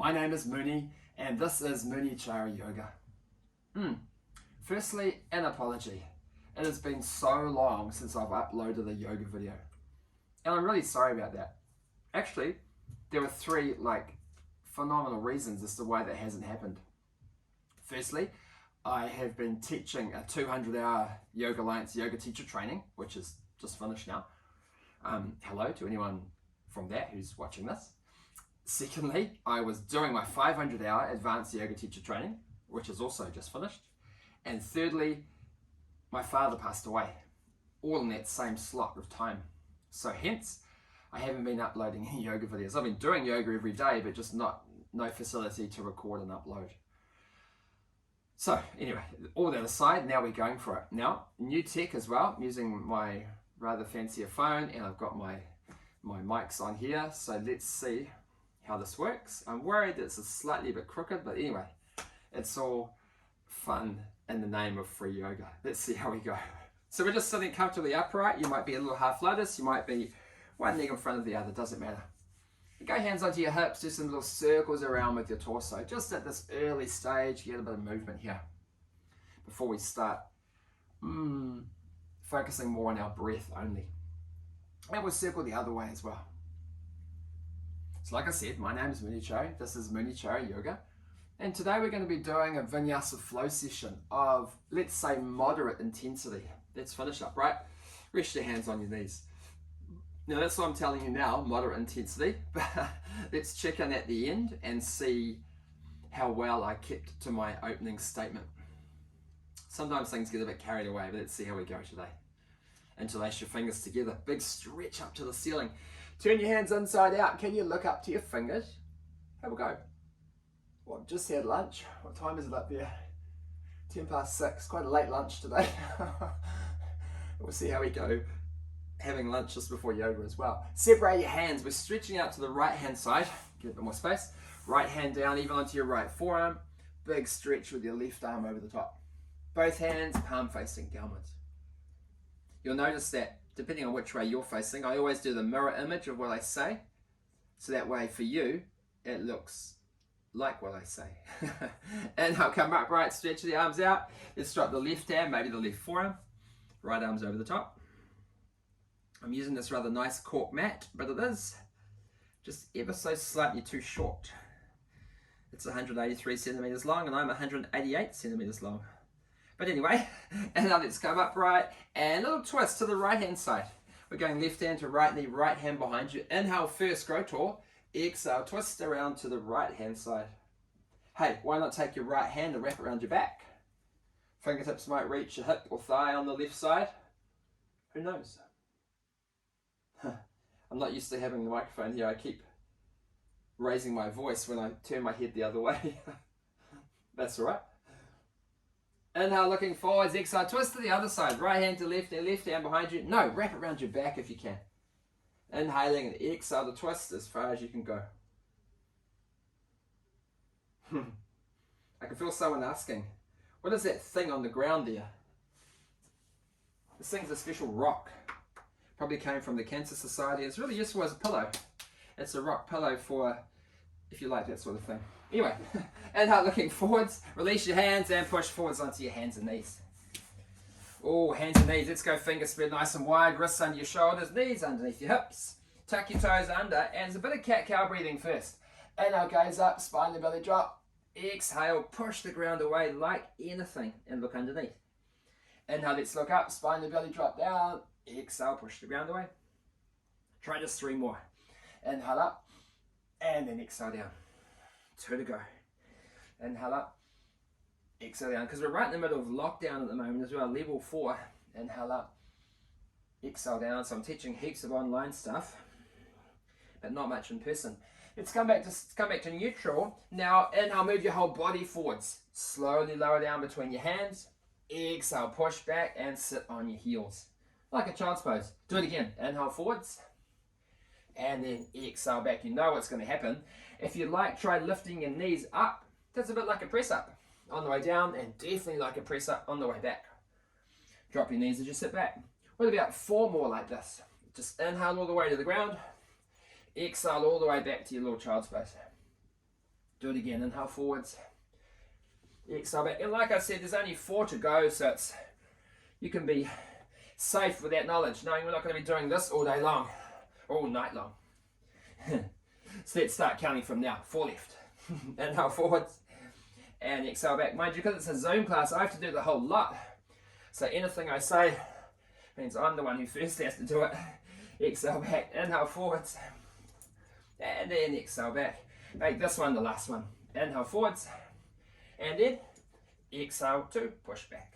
My name is Mooney, and this is Mooney-Chara Yoga. Firstly, an apology. It has been so long since I've uploaded a yoga video, and I'm really sorry about that. Actually, there were three phenomenal reasons as to why that hasn't happened. Firstly, I have been teaching a 200-hour Yoga Alliance yoga teacher training, which is just finished now. Hello to anyone from that who's watching this. Secondly, I was doing my 500-hour advanced yoga teacher training, which is also just finished. And thirdly, my father passed away, all in that same slot of time. So hence, I haven't been uploading any yoga videos. I've been doing yoga every day, but just no facility to record and upload. So anyway, all that aside, now we're going for it. Now, new tech as well. I'm using my rather fancier phone, and I've got my mics on here. So let's see how this works. I'm worried that it's slightly a bit crooked, but anyway, it's all fun in the name of free yoga. Let's see how we go. So we're just sitting comfortably upright. You might be a little half lotus, you might be one leg in front of the other, doesn't matter. Go hands onto your hips, do some little circles around with your torso. Just at this early stage, get a bit of movement here before we start focusing more on our breath only. And we'll circle the other way as well. So like I said, my name is Mooney-Chara. This is Mooney-Chara Yoga. And today we're going to be doing a Vinyasa flow session of, let's say, moderate intensity. Let's finish up, right? Rest your hands on your knees. Now that's what I'm telling you now, moderate intensity. But let's check in at the end and see how well I kept to my opening statement. Sometimes things get a bit carried away, but let's see how we go today. Interlace your fingers together. Big stretch up to the ceiling. Turn your hands inside out. Can you look up to your fingers? Have a go. Well, I've just had lunch. What time is it up there? 6:10. Quite a late lunch today. We'll see how we go. Having lunch just before yoga as well. Separate your hands. We're stretching out to the right hand side. Get a bit more space. Right hand down, even onto your right forearm. Big stretch with your left arm over the top. Both hands palm facing downwards. You'll notice that depending on which way you're facing, I always do the mirror image of what I say. So that way for you, it looks like what I say. And I'll come upright, stretch the arms out. Let's drop the left hand, maybe the left forearm. Right arm's over the top. I'm using this rather nice cork mat, but it is just ever so slightly too short. It's 183 centimeters long and I'm 188 centimeters long. But anyway, and now let's come upright and a little twist to the right hand side. We're going left hand to right knee, right hand behind you. Inhale first, grow tall. Exhale, twist around to the right hand side. Hey, why not take your right hand and wrap it around your back? Fingertips might reach your hip or thigh on the left side. Who knows? I'm not used to having the microphone here. I keep raising my voice when I turn my head the other way. That's all right. Inhale, looking forwards. Exhale, twist to the other side. Right hand to left hand behind you. No, wrap it around your back if you can. Inhaling and exhale to twist as far as you can go. I can feel someone asking, what is that thing on the ground there? This thing's a special rock. Probably came from the Cancer Society. It's really useful as a pillow. It's a rock pillow for, if you like that sort of thing. Anyway, inhale, looking forwards. Release your hands and push forwards onto your hands and knees. Oh, hands and knees. Let's go finger spread nice and wide. Wrists under your shoulders, knees underneath your hips. Tuck your toes under, and there's a bit of cat-cow breathing first. Inhale, gaze up, spine and belly drop. Exhale, push the ground away like anything and look underneath. Inhale, let's look up, spine and belly drop down. Exhale, push the ground away. Try just 3 more. Inhale up, and then exhale down. 2 to go. Inhale up, exhale down. Because we're right in the middle of lockdown at the moment as well, level 4. Inhale up, exhale down. So I'm teaching heaps of online stuff, but not much in person. Let's come back to neutral. Now, inhale, move your whole body forwards. Slowly lower down between your hands. Exhale, push back and sit on your heels. Like a child's pose. Do it again. Inhale forwards. And then exhale back. You know what's going to happen. If you like, try lifting your knees up. That's a bit like a press up on the way down, and definitely like a press up on the way back. Drop your knees as you sit back. What about 4 more like this? Just inhale all the way to the ground. Exhale all the way back to your little child's pose. Do it again, inhale forwards, exhale back. And like I said, there's only 4 to go, so you can be safe with that knowledge, knowing we're not going to be doing this all day long, all night long. So let's start counting from now. 4 left. Inhale forwards and exhale back. Mind you, because it's a Zoom class, I have to do the whole lot. So anything I say means I'm the one who first has to do it. Exhale back, inhale forwards, and then exhale back. Make this one the last one. Inhale forwards, and then exhale to push back.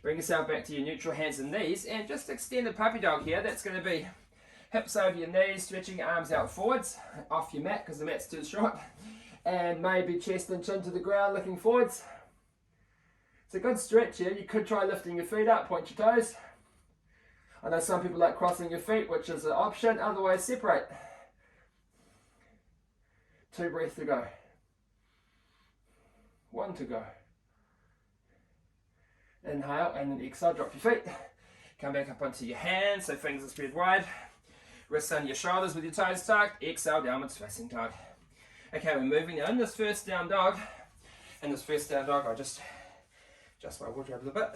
Bring yourself back to your neutral hands and knees, and just extend the puppy dog here. That's going to be hips over your knees, stretching your arms out forwards, off your mat because the mat's too short, and maybe chest and chin to the ground, looking forwards. It's a good stretch here. You could try lifting your feet up, point your toes. I know some people like crossing your feet, which is an option, otherwise separate. 2 breaths to go. 1 to go. Inhale and then exhale, drop your feet. Come back up onto your hands, so fingers are spread wide. Wrists under your shoulders with your toes tucked. Exhale, downwards facing dog. Okay, we're moving now in this first down dog. In this first down dog, I'll just adjust my wardrobe a little bit.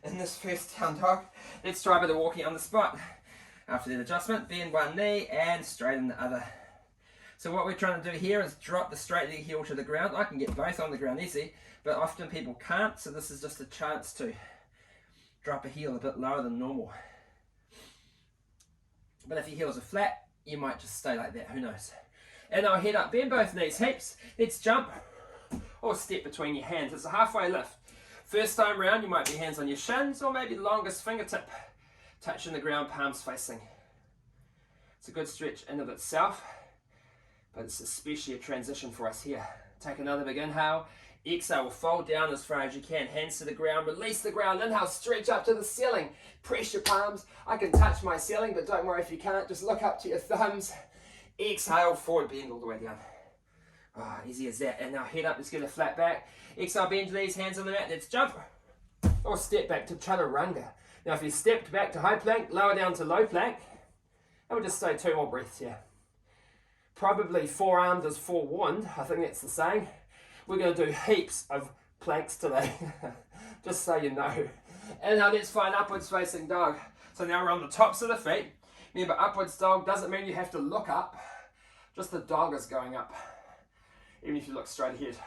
In this first down dog, let's try a bit of walking on the spot. After that adjustment, bend one knee and straighten the other. So what we're trying to do here is drop the straight leg heel to the ground. I can get both on the ground easy, but often people can't, so this is just a chance to drop a heel a bit lower than normal. But if your heels are flat, you might just stay like that, who knows. And I'll head up, bend both knees heaps. Let's jump or step between your hands. It's a halfway lift. First time round, you might be hands on your shins or maybe longest fingertip touching the ground, palms facing. It's a good stretch in of itself, but it's especially a transition for us here. Take another big inhale. Exhale, will fold down as far as you can. Hands to the ground, release the ground. Inhale, stretch up to the ceiling. Press your palms. I can touch my ceiling, but don't worry if you can't. Just look up to your thumbs. Exhale, forward bend all the way down. Oh, easy as that. And now head up, let's get a flat back. Exhale, bend these hands on the mat. Let's jump or step back to Chaturanga. Now if you stepped back to high plank, lower down to low plank. And we'll just stay 2 more breaths here. Probably forearmed is forewarned. I think that's the saying. We're going to do heaps of planks today, just so you know. And now let's find upwards facing dog. So now we're on the tops of the feet. Remember, upwards dog doesn't mean you have to look up, just the dog is going up, even if you look straight ahead.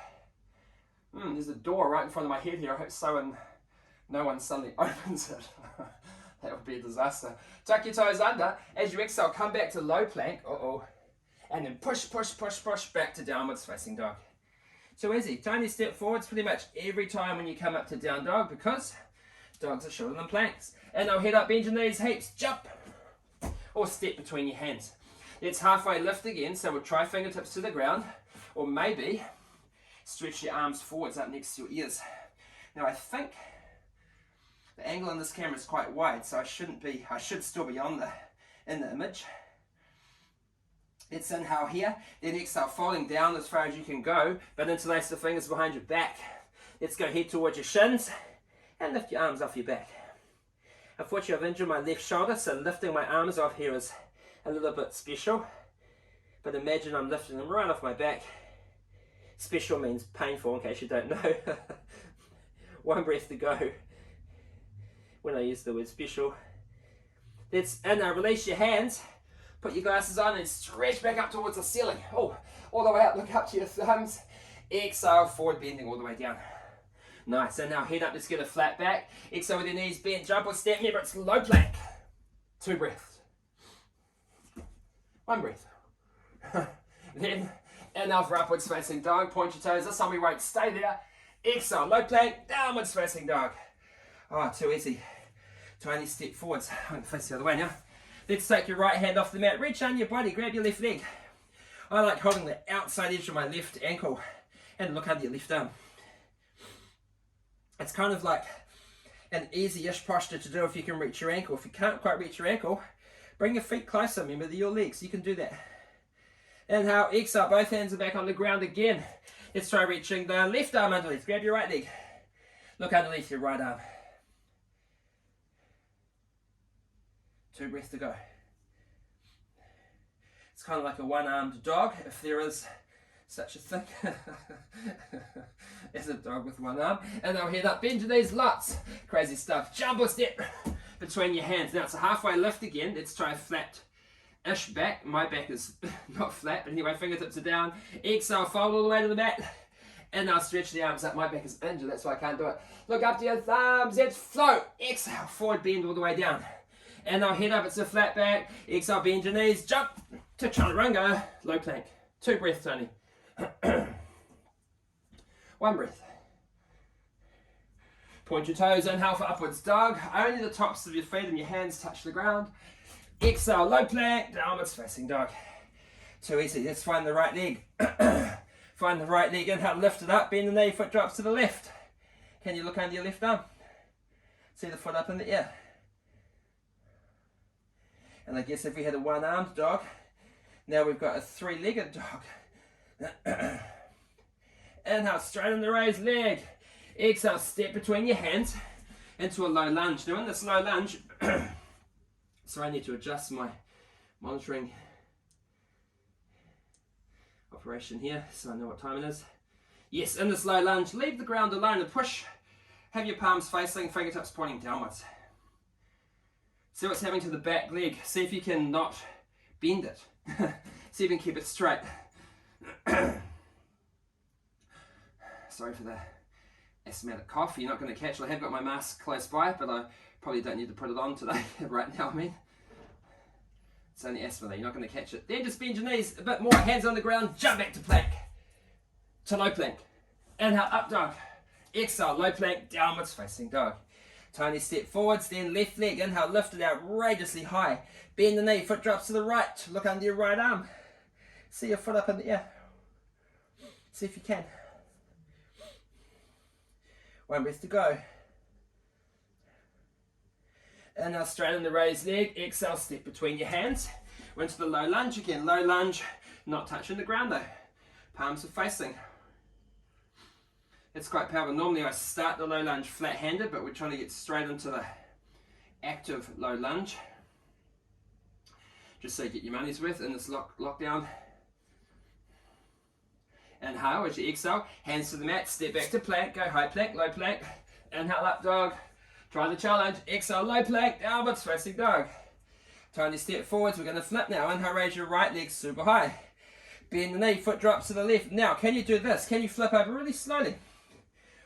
There's a door right in front of my head here. I hope no one suddenly opens it. That would be a disaster. Tuck your toes under. As you exhale, come back to low plank. And then push back to downwards facing dog. So easy. Tiny step forwards pretty much every time when you come up to down dog because dogs are shorter than planks. And I'll head up, bend your knees, heaps, jump. Or step between your hands. Let's halfway lift again. So we'll try fingertips to the ground. Or maybe stretch your arms forwards up next to your ears. Now I think the angle on this camera is quite wide, so I should still be in the image. Let's inhale here, then exhale, folding down as far as you can go, but interlace the fingers behind your back. Let's go head towards your shins and lift your arms off your back. Unfortunately, I've injured my left shoulder, so lifting my arms off here is a little bit special. But imagine I'm lifting them right off my back. Special means painful, in case you don't know. 1 breath to go when I use the word special. Let's release your hands. Put your glasses on and stretch back up towards the ceiling. Oh, all the way up, look up to your thumbs. Exhale, forward bending all the way down. Nice, and now head up, let's get a flat back. Exhale with your knees bent, jump or step. Remember, it's low plank. 2 breaths. 1 breath. Then, inhale for upwards facing dog. Point your toes, this time we won't stay there. Exhale, low plank, downwards facing dog. Oh, too easy. Tiny step forwards. I'm going to face the other way now. Let's take your right hand off the mat, reach under your body, grab your left leg. I like holding the outside edge of my left ankle and look under your left arm. It's kind of like an easy-ish posture to do if you can reach your ankle. If you can't quite reach your ankle, bring your feet closer, remember, they're your legs, you can do that. Inhale, exhale, both hands are back on the ground again. Let's try reaching the left arm underneath, grab your right leg. Look underneath your right arm. 2 breaths to go. It's kind of like a one-armed dog, if there is such a thing as a dog with one arm. And I'll head up, bend your knees, lots. Crazy stuff. Jump or step between your hands. Now it's a halfway lift again. Let's try a flat-ish back. My back is not flat, but anyway, fingertips are down. Exhale, fold all the way to the mat. And I'll stretch the arms up. My back is injured, that's why I can't do it. Look up to your thumbs, let's float. Exhale, forward bend all the way down. And I'll head up, it's a flat back. Exhale, bend your knees, jump to Chaturanga, low plank. 2 breaths, Tony. 1 breath. Point your toes, inhale for upwards dog. Only the tops of your feet and your hands touch the ground. Exhale, low plank, downwards facing dog. Too easy, let's find the right leg. Find the right leg, inhale, lift it up, bend the knee, foot drops to the left. Can you look under your left arm? See the foot up in the air. And I guess if we had a one-armed dog, now we've got a 3-legged dog. Inhale, straighten the raised leg. Exhale, step between your hands into a low lunge. Now in this low lunge, sorry, I need to adjust my monitoring operation here so I know what time it is. Yes, in this low lunge, leave the ground alone and push. Have your palms facing, fingertips pointing downwards. See what's happening to the back leg. See if you can not bend it. See if you can keep it straight. Sorry for the asthmatic cough. You're not going to catch it. I have got my mask close by, but I probably don't need to put it on today. Right now, I mean. It's only asthma there. You're not going to catch it. Then just bend your knees a bit more. Hands on the ground. Jump back to plank. To low plank. Inhale, up dog. Exhale, low plank, downwards facing dog. Tiny step forwards, then left leg. Inhale, lift it outrageously high. Bend the knee, foot drops to the right. Look under your right arm. See your foot up in the air. See if you can. 1 breath to go. Inhale, straighten the raised leg. Exhale, step between your hands. We're into the low lunge again. Low lunge, not touching the ground though. Palms are facing. It's quite powerful. Normally I start the low lunge flat-handed, but we're trying to get straight into the active low lunge. Just so you get your money's worth in this lockdown. Inhale as you exhale, hands to the mat, step back to plank, go high plank, low plank. Inhale, up dog. Try the challenge. Exhale, low plank, downwards facing dog. Tiny step forwards, we're going to flip now. Inhale, raise your right leg super high. Bend the knee, foot drops to the left. Now, can you do this? Can you flip over really slowly?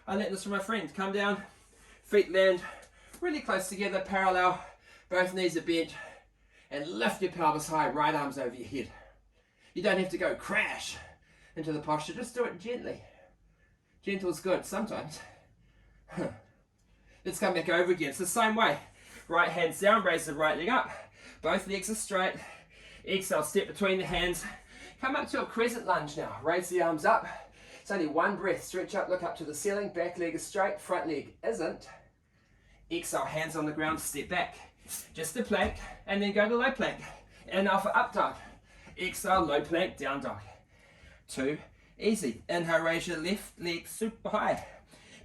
I learned this from my friend. Come down, feet land really close together, parallel. Both knees are bent. And lift your pelvis high, right arms over your head. You don't have to go crash into the posture. Just do it gently. Gentle is good sometimes. Let's come back over again. It's the same way. Right hands down, raise the right leg up. Both legs are straight. Exhale, step between the hands. Come up to a crescent lunge now. Raise the arms up. It's only 1 breath. Stretch up, look up to the ceiling. Back leg is straight, front leg isn't. Exhale, hands on the ground, step back. Just a plank, and then go to low plank. Inhale for up dog. Exhale, low plank, down dog. 2, easy. Inhale, raise your left leg super high.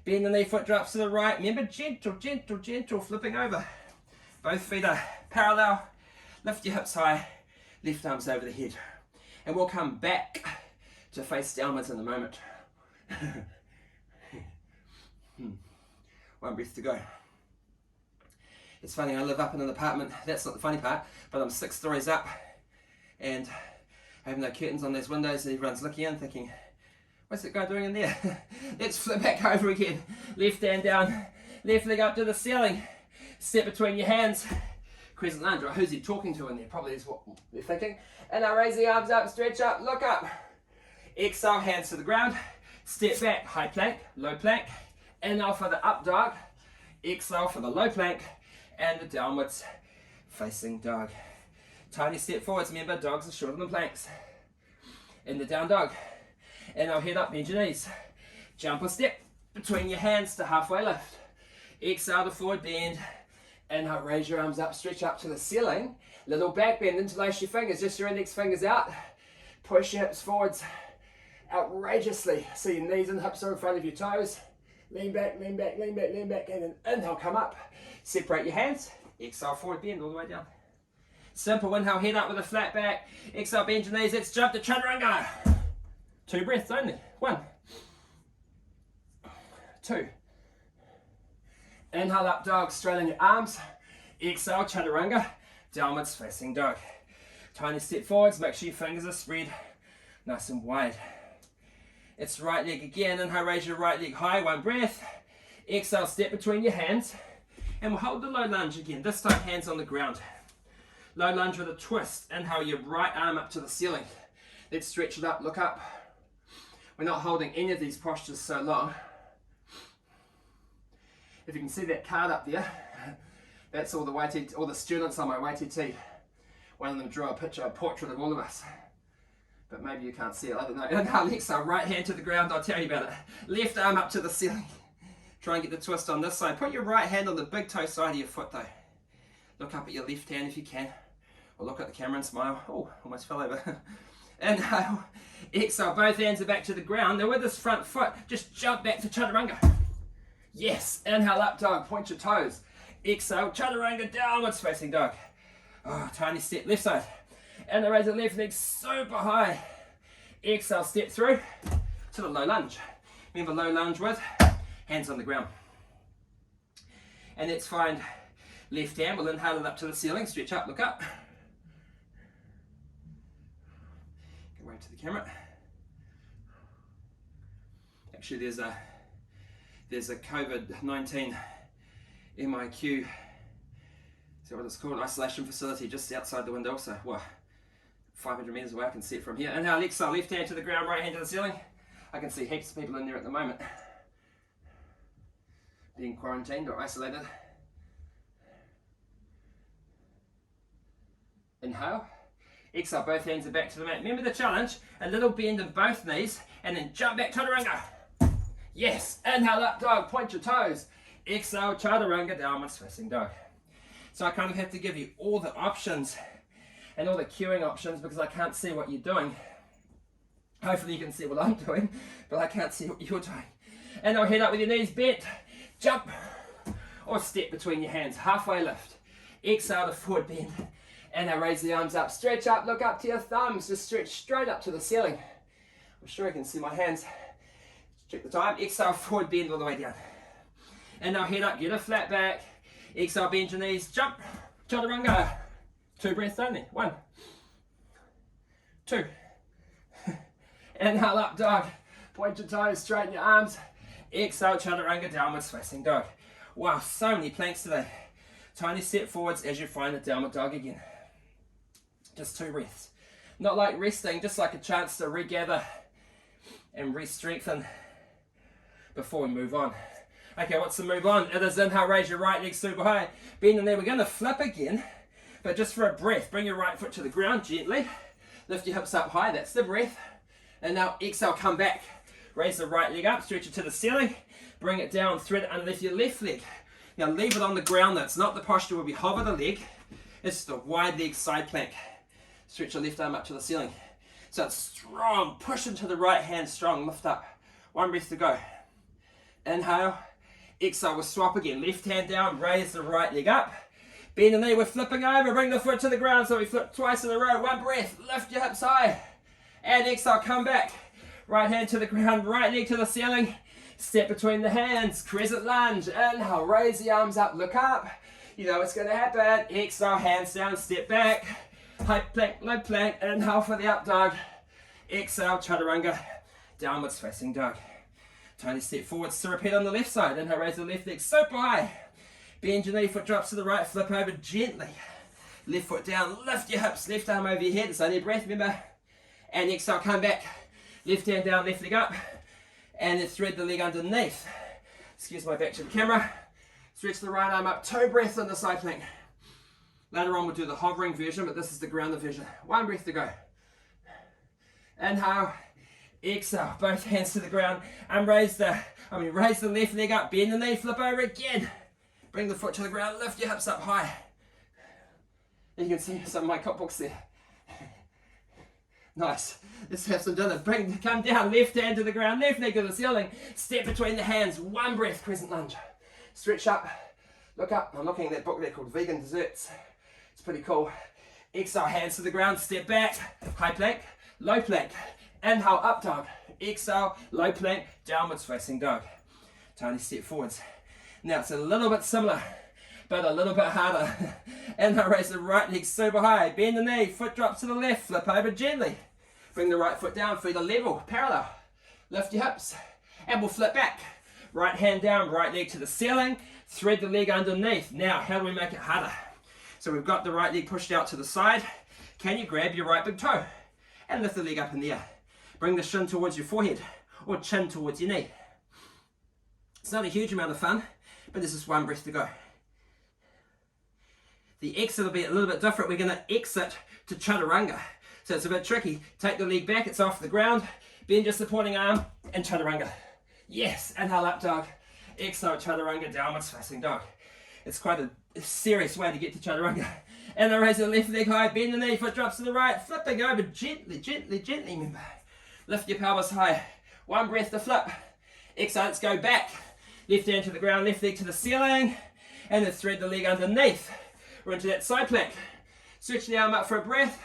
Bend the knee, foot drops to the right. Remember, gentle, gentle, gentle, flipping over. Both feet are parallel. Lift your hips high. Left arms over the head. And we'll come back to face downwards in a moment. 1 breath to go. It's funny, I live up in an apartment. That's not the funny part, but I'm 6 stories up and I have no curtains on those windows and everyone's looking in thinking, what's that guy doing in there? Let's flip back over again. Left hand down, left leg up to the ceiling. Step between your hands. Crescent lunge, or who's he talking to in there? Probably is what they're thinking. And now raise the arms up, stretch up, look up. Exhale, hands to the ground. Step back, high plank, low plank. Inhale for the up dog. Exhale for the low plank. And the downwards facing dog. Tiny step forwards. Remember, dogs are shorter than planks. In the down dog. And I'll head up, bend your knees. Jump or step between your hands to halfway lift. Exhale to forward bend. Inhale, raise your arms up, stretch up to the ceiling. Little back bend, interlace your fingers, just your index fingers out. Push your hips forwards outrageously. So your knees and hips are in front of your toes. Lean back, lean back, lean back, lean back, and then inhale, come up. Separate your hands. Exhale, forward bend all the way down. Simple. Inhale, head up with a flat back. Exhale, bend your knees. Let's jump to Chaturanga. 2 breaths only. 1, 2. Inhale, up dog, straighten your arms. Exhale, Chaturanga, downwards facing dog. Tiny step forwards, make sure your fingers are spread nice and wide. It's right leg again. Inhale, raise your right leg high, 1 breath. Exhale, step between your hands. And we'll hold the low lunge again, this time hands on the ground. Low lunge with a twist. Inhale, your right arm up to the ceiling. Let's stretch it up, look up. We're not holding any of these postures so long. If you can see that card up there, that's all the students on my YTT. One of them drew a portrait of all of us. But maybe you can't see it, I don't know. Inhale, exhale, right hand to the ground, I'll tell you about it. Left arm up to the ceiling. Try and get the twist on this side. Put your right hand on the big toe side of your foot though. Look up at your left hand if you can. Or look at the camera and smile. Oh, almost fell over. Inhale, exhale, both hands are back to the ground. Now with this front foot, just jump back to Chaturanga. Yes, inhale, up dog, point your toes. Exhale, Chaturanga, downwards facing dog. Oh, tiny step, left side. And raise the left leg super high. Exhale, step through to the low lunge. Remember low lunge with hands on the ground. And let's find left hand, we'll inhale it up to the ceiling, stretch up, look up. Get right to the camera. Actually there's a COVID-19 MIQ, is that what it's called? Isolation facility just outside the window, so well, 500 meters away I can see it from here. Inhale, exhale, left hand to the ground, right hand to the ceiling. I can see heaps of people in there at the moment, being quarantined or isolated. Inhale, exhale, both hands are back to the mat. Remember the challenge, a little bend in both knees, and then jump back, Chaturanga. Yes, inhale, up dog, point your toes. Exhale, Chaturanga, downwards facing dog. So I kind of have to give you all the options and all the cueing options because I can't see what you're doing. Hopefully you can see what I'm doing, but I can't see what you're doing. And I'll head up with your knees bent, jump, or step between your hands, halfway lift. Exhale to forward bend. And now raise the arms up, stretch up, look up to your thumbs, just stretch straight up to the ceiling. I'm sure you can see my hands. Check the time, exhale, forward bend all the way down. And now head up, get a flat back. Exhale, bend your knees, jump, Chaturanga. 2 breaths only, 1, 2. Inhale, up dog, point your toes, straighten your arms. Exhale, Chaturanga, downwards facing dog. Wow, so many planks today. Tiny step forwards as you find the downward dog again. Just 2 breaths. Not like resting, just like a chance to regather and re-strengthen before we move on. Okay, what's the move on? It is inhale, raise your right leg super high. Bend in there, we're going to flip again, but just for a breath. Bring your right foot to the ground gently. Lift your hips up high, that's the breath. And now exhale, come back. Raise the right leg up, stretch it to the ceiling. Bring it down, thread it underneath your left leg. Now leave it on the ground. That's not the posture where we hover the leg. It's just a wide leg side plank. Stretch your left arm up to the ceiling. So it's strong. Push into the right hand, strong. Lift up. 1 breath to go. Inhale. Exhale. We'll swap again. Left hand down. Raise the right leg up. Bend the knee. We're flipping over. Bring the foot to the ground. So we flip twice in a row. 1 breath. Lift your hips high. And exhale. Come back. Right hand to the ground. Right leg to the ceiling. Step between the hands, crescent lunge. Inhale, raise the arms up, look up. You know what's going to happen. Exhale, hands down, step back. High plank, low plank. Inhale for the up dog. Exhale, Chaturanga, downwards facing dog. Tiny step forwards to repeat on the left side. Inhale, raise the left leg super high. Bend your knee, foot drops to the right, flip over gently. Left foot down, lift your hips, left arm over your head. It's only a breath, remember. And exhale, come back. Left hand down, left leg up. And then thread the leg underneath. Excuse my back to the camera. Stretch the right arm up, 2 breaths on the side plank. Later on we'll do the hovering version, but this is the grounded version. 1 breath to go. Inhale, exhale, both hands to the ground, and raise the left leg up, bend the knee, flip over again. Bring the foot to the ground, lift your hips up high. You can see some of my cookbooks there. Nice. Let's have some dinner. Come down, left hand to the ground, left leg to the ceiling. Step between the hands, 1 breath, crescent lunge. Stretch up, look up. I'm looking at that book there called Vegan Desserts. It's pretty cool. Exhale, hands to the ground, step back, high plank, low plank. Inhale, up dog. Exhale, low plank, downwards facing dog. Tiny step forwards. Now it's a little bit similar, but a little bit harder. Inhale, raise the right leg super high, bend the knee, foot drops to the left, flip over gently. Bring the right foot down, feet are level, parallel. Lift your hips, and we'll flip back. Right hand down, right leg to the ceiling, thread the leg underneath. Now, how do we make it harder? So we've got the right leg pushed out to the side. Can you grab your right big toe and lift the leg up in the air? Bring the shin towards your forehead or chin towards your knee. It's not a huge amount of fun, but there's just one breath to go. The exit will be a little bit different. We're going to exit to Chaturanga. So it's a bit tricky. Take the leg back, it's off the ground. Bend your supporting arm and Chaturanga. Yes, inhale up dog. Exhale Chaturanga, downwards facing dog. It's quite a serious way to get to Chaturanga. And I raise the left leg high, bend the knee, foot drops to the right, flipping over gently, gently, gently, remember. Lift your pelvis high. One breath to flip. Exhale, let's go back. Left hand to the ground, left leg to the ceiling. And then thread the leg underneath. We're into that side plank. Stretch the arm up for a breath.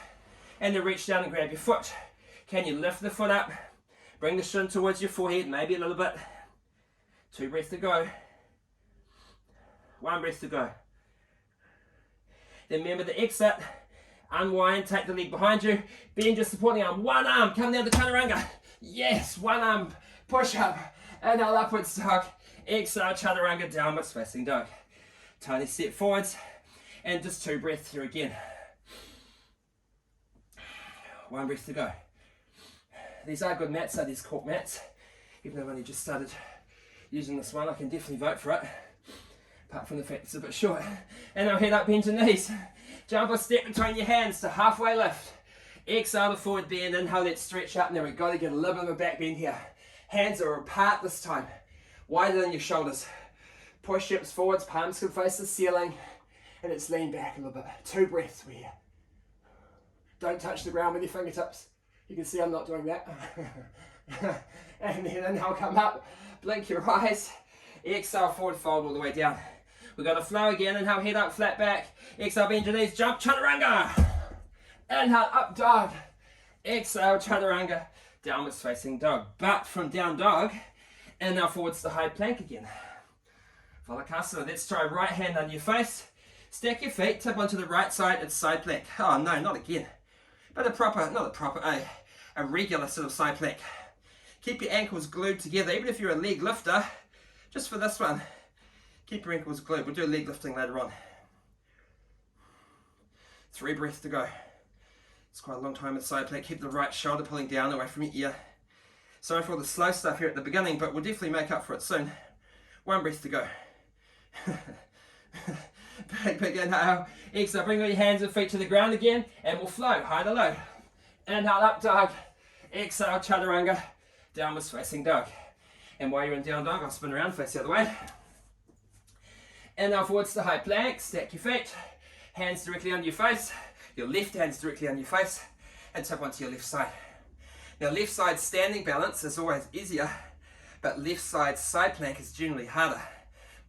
And then reach down and grab your foot. Can you lift the foot up? Bring the shin towards your forehead, maybe a little bit. 2 breaths to go. 1 breath to go. Then remember the exit. Unwind, take the leg behind you. Bend your supporting arm. One arm, come down to Chaturanga. Yes, one arm, push up. Inhale, upwards dog. Exhale, Chaturanga, downwards facing dog. Tiny step forwards. And just 2 breaths here again. 1 breath to go. These are good mats, are these cork mats. Even though I've only just started using this one, I can definitely vote for it. Apart from the fact it's a bit short. And now head up, bend your knees. Jump or step between your hands to halfway lift. Exhale the forward bend, inhale, let's stretch up. Now we've got to get a little bit of a back bend here. Hands are apart this time. Wider than your shoulders. Push hips forwards, palms can face the ceiling. And let's lean back a little bit. 2 breaths, we're here. Don't touch the ground with your fingertips. You can see I'm not doing that. And then inhale, come up. Blink your eyes. Exhale, forward fold all the way down. We've got to flow again. Inhale, head up, flat back. Exhale, bend your knees, jump, Chaturanga. Inhale, up dog. Exhale, Chaturanga. Downwards facing dog. But from down dog, and now forwards to high plank again. Valakasana. Let's try right hand on your face. Stack your feet, tip onto the right side, it's side plank. Oh no, not again. But a regular sort of side plank. Keep your ankles glued together, even if you're a leg lifter. Just for this one, keep your ankles glued. We'll do leg lifting later on. 3 breaths to go. It's quite a long time with side plank. Keep the right shoulder pulling down away from your ear. Sorry for all the slow stuff here at the beginning, but we'll definitely make up for it soon. 1 breath to go. Big inhale. Exhale, bring all your hands and feet to the ground again, and we'll flow high to low. Inhale, up dog. Exhale, Chaturanga, downwards facing dog. And while you're in down dog, I'll spin around, face the other way. Inhale, forwards to high plank. Stack your feet. Hands directly on your face. Your left hand's directly on your face. And tip onto your left side. Now, left side standing balance is always easier, but left side side plank is generally harder.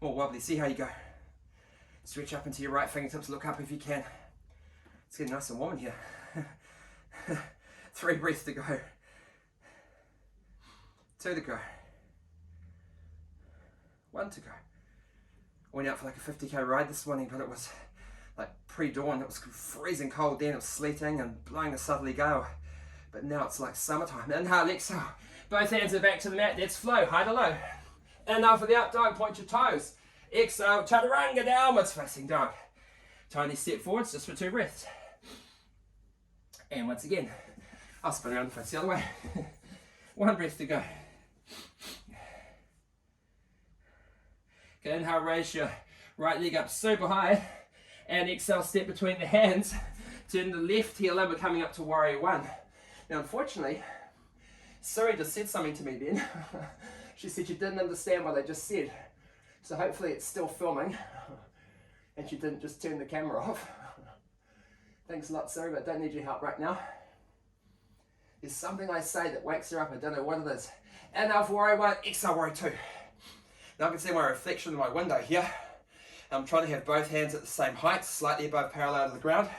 More wobbly. See how you go. Stretch up into your right fingertips, look up if you can. It's getting nice and warm in here. 3 breaths to go. 2 to go. 1 to go. I went out for like a 50k ride this morning, but it was like pre-dawn. It was freezing cold then, it was sleeting and blowing a southerly gale. But now it's like summertime. Inhale, exhale. Both hands are back to the mat. Let's flow, high to low. Inhale for the up dog, point your toes. Exhale, Chaturanga, downwards facing dog. Tiny step forwards, just for 2 breaths. And once again, I'll spin around and face the other way. 1 breath to go. Okay, inhale, raise your right leg up super high. And exhale, step between the hands. Turn the left heel in, we're coming up to warrior 1. Now, unfortunately, Suri just said something to me then. She said she didn't understand what I just said. So hopefully it's still filming. And she didn't just turn the camera off. Thanks a lot, Suri, but I don't need your help right now. There's something I say that wakes her up. I don't know what it is. Inhale for warrior 1, exhale warrior 2. Now I can see my reflection in my window here. I'm trying to have both hands at the same height, slightly above parallel to the ground.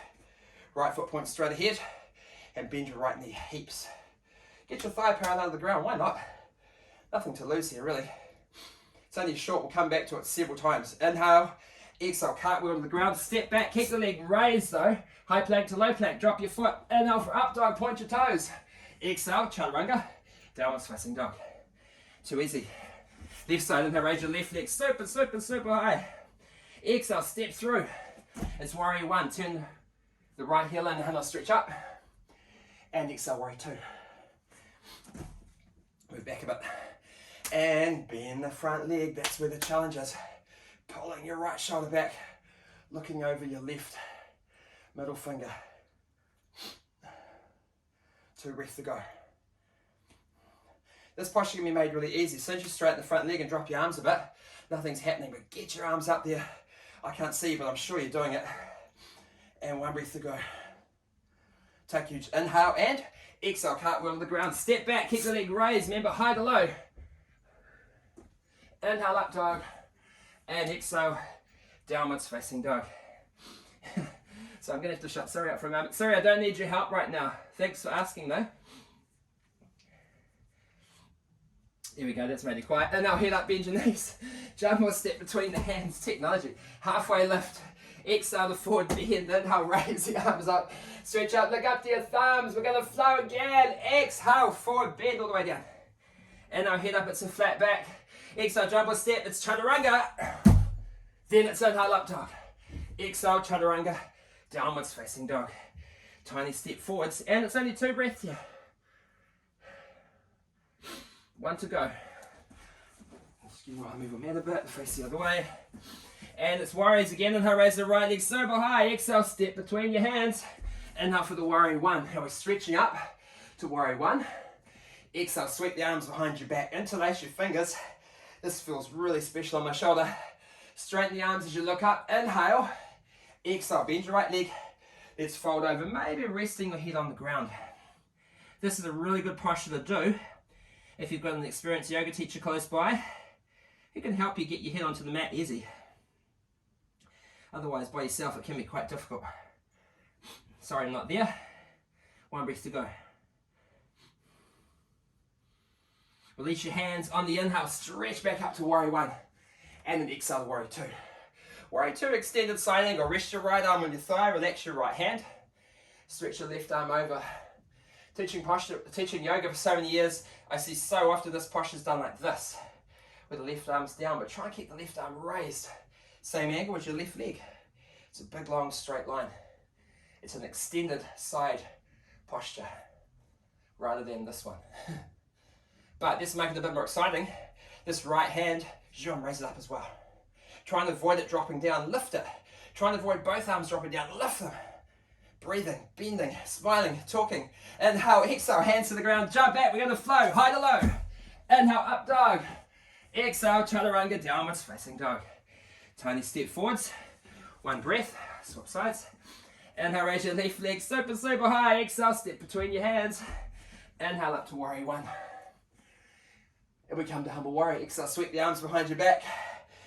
Right foot points straight ahead and bend your right knee heaps. Get your thigh parallel to the ground, why not? Nothing to lose here really. It's only short, we'll come back to it several times. Inhale, exhale, cartwheel to the ground, step back, keep the leg raised though. High plank to low plank, drop your foot. Inhale for up dog, point your toes. Exhale, chaturanga, downwards facing dog. Too easy. Left side, inhale, raise your left leg super, super, super high. Exhale, step through. It's warrior one, turn the right heel in, inhale, stretch up. And exhale, warrior two. Move back a bit. And bend the front leg, that's where the challenge is. Pulling your right shoulder back, looking over your left middle finger. 2 breaths to go. This posture can be made really easy. As soon as you straighten the front leg and drop your arms a bit, nothing's happening, but get your arms up there. I can't see you, but I'm sure you're doing it. And 1 breath to go. Take a huge inhale and exhale, cartwheel to the ground. Step back, keep the leg raised. Remember, high to low. Inhale, up dog. And exhale, downwards facing dog. So I'm going to have to shut Siri up for a moment. Siri, I don't need your help right now. Thanks for asking though. Here we go, that's made it quiet. And now head up, bend your knees. Jump or step between the hands, technology. Halfway lift, exhale the forward bend, inhale, raise the arms up. Stretch up, look up to your thumbs. We're gonna flow again. Exhale, forward bend all the way down. And now head up, it's a flat back. Exhale, jump or step, it's chaturanga. Then it's inhale, up dog. Exhale, chaturanga, downwards facing dog. Tiny step forwards, and it's only 2 breaths here. 1 to go. Excuse me while I move my mat a bit, face the other way. And it's warriors again. Inhale, raise the right leg super high. Exhale, step between your hands. Inhale for the warrior one. Now we're stretching up to warrior one. Exhale, sweep the arms behind your back. Interlace your fingers. This feels really special on my shoulder. Straighten the arms as you look up. Inhale. Exhale, bend your right leg. Let's fold over, maybe resting your head on the ground. This is a really good posture to do if you've got an experienced yoga teacher close by who can help you get your head onto the mat easy. Otherwise, by yourself, it can be quite difficult. Sorry, I'm not there. 1 breath to go. Release your hands on the inhale, stretch back up to warrior one, and then exhale to warrior two. Warrior two, extended side angle. Rest your right arm on your thigh, relax your right hand. Stretch your left arm over. Teaching yoga for so many years, I see so often this posture is done like this, with the left arm's down, but try and keep the left arm raised. Same angle with your left leg. It's a big, long, straight line. It's an extended side posture, rather than this one. But let's make it a bit more exciting. This right hand, raise it up as well. Try and avoid it dropping down, lift it. Try and avoid both arms dropping down, lift them. Breathing, bending, smiling, talking. Inhale, exhale, hands to the ground, jump back, we're going to flow, high to low. Inhale, up dog. Exhale, chaturanga, downwards facing dog. Tiny step forwards, 1 breath, swap sides. Inhale, raise your left leg super, super high. Exhale, step between your hands. Inhale up to warrior one. And we come to humble warrior. Exhale, sweep the arms behind your back.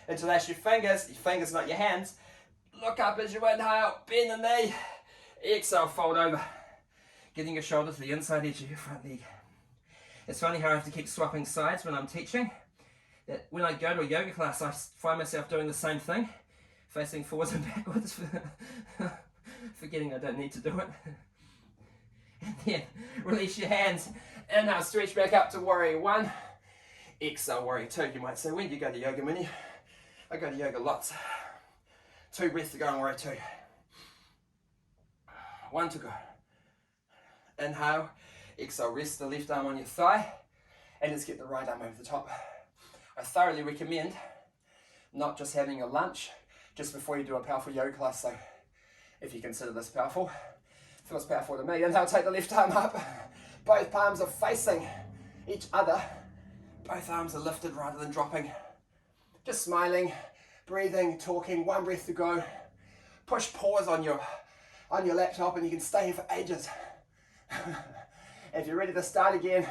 Interlace your fingers not your hands. Look up as you inhale, bend the knee. Exhale, fold over. Getting your shoulder to the inside edge of your front leg. It's funny how I have to keep swapping sides when I'm teaching. That when I go to a yoga class, I find myself doing the same thing, facing forwards and backwards, forgetting I don't need to do it. And then release your hands. Inhale, stretch back up to warrior one. Exhale, warrior two. You might say, when do you go to yoga, Minnie? I go to yoga lots. 2 breaths to go on warrior two. 1 to go. Inhale, exhale, rest the left arm on your thigh, and let's get the right arm over the top. I thoroughly recommend not just having a lunch just before you do a powerful yoga class, so if you consider this powerful, feels powerful to me. Inhale, take the left arm up. Both palms are facing each other. Both arms are lifted rather than dropping. Just smiling, breathing, talking. 1 breath to go. Push pause on your laptop and you can stay here for ages. If you're ready to start again,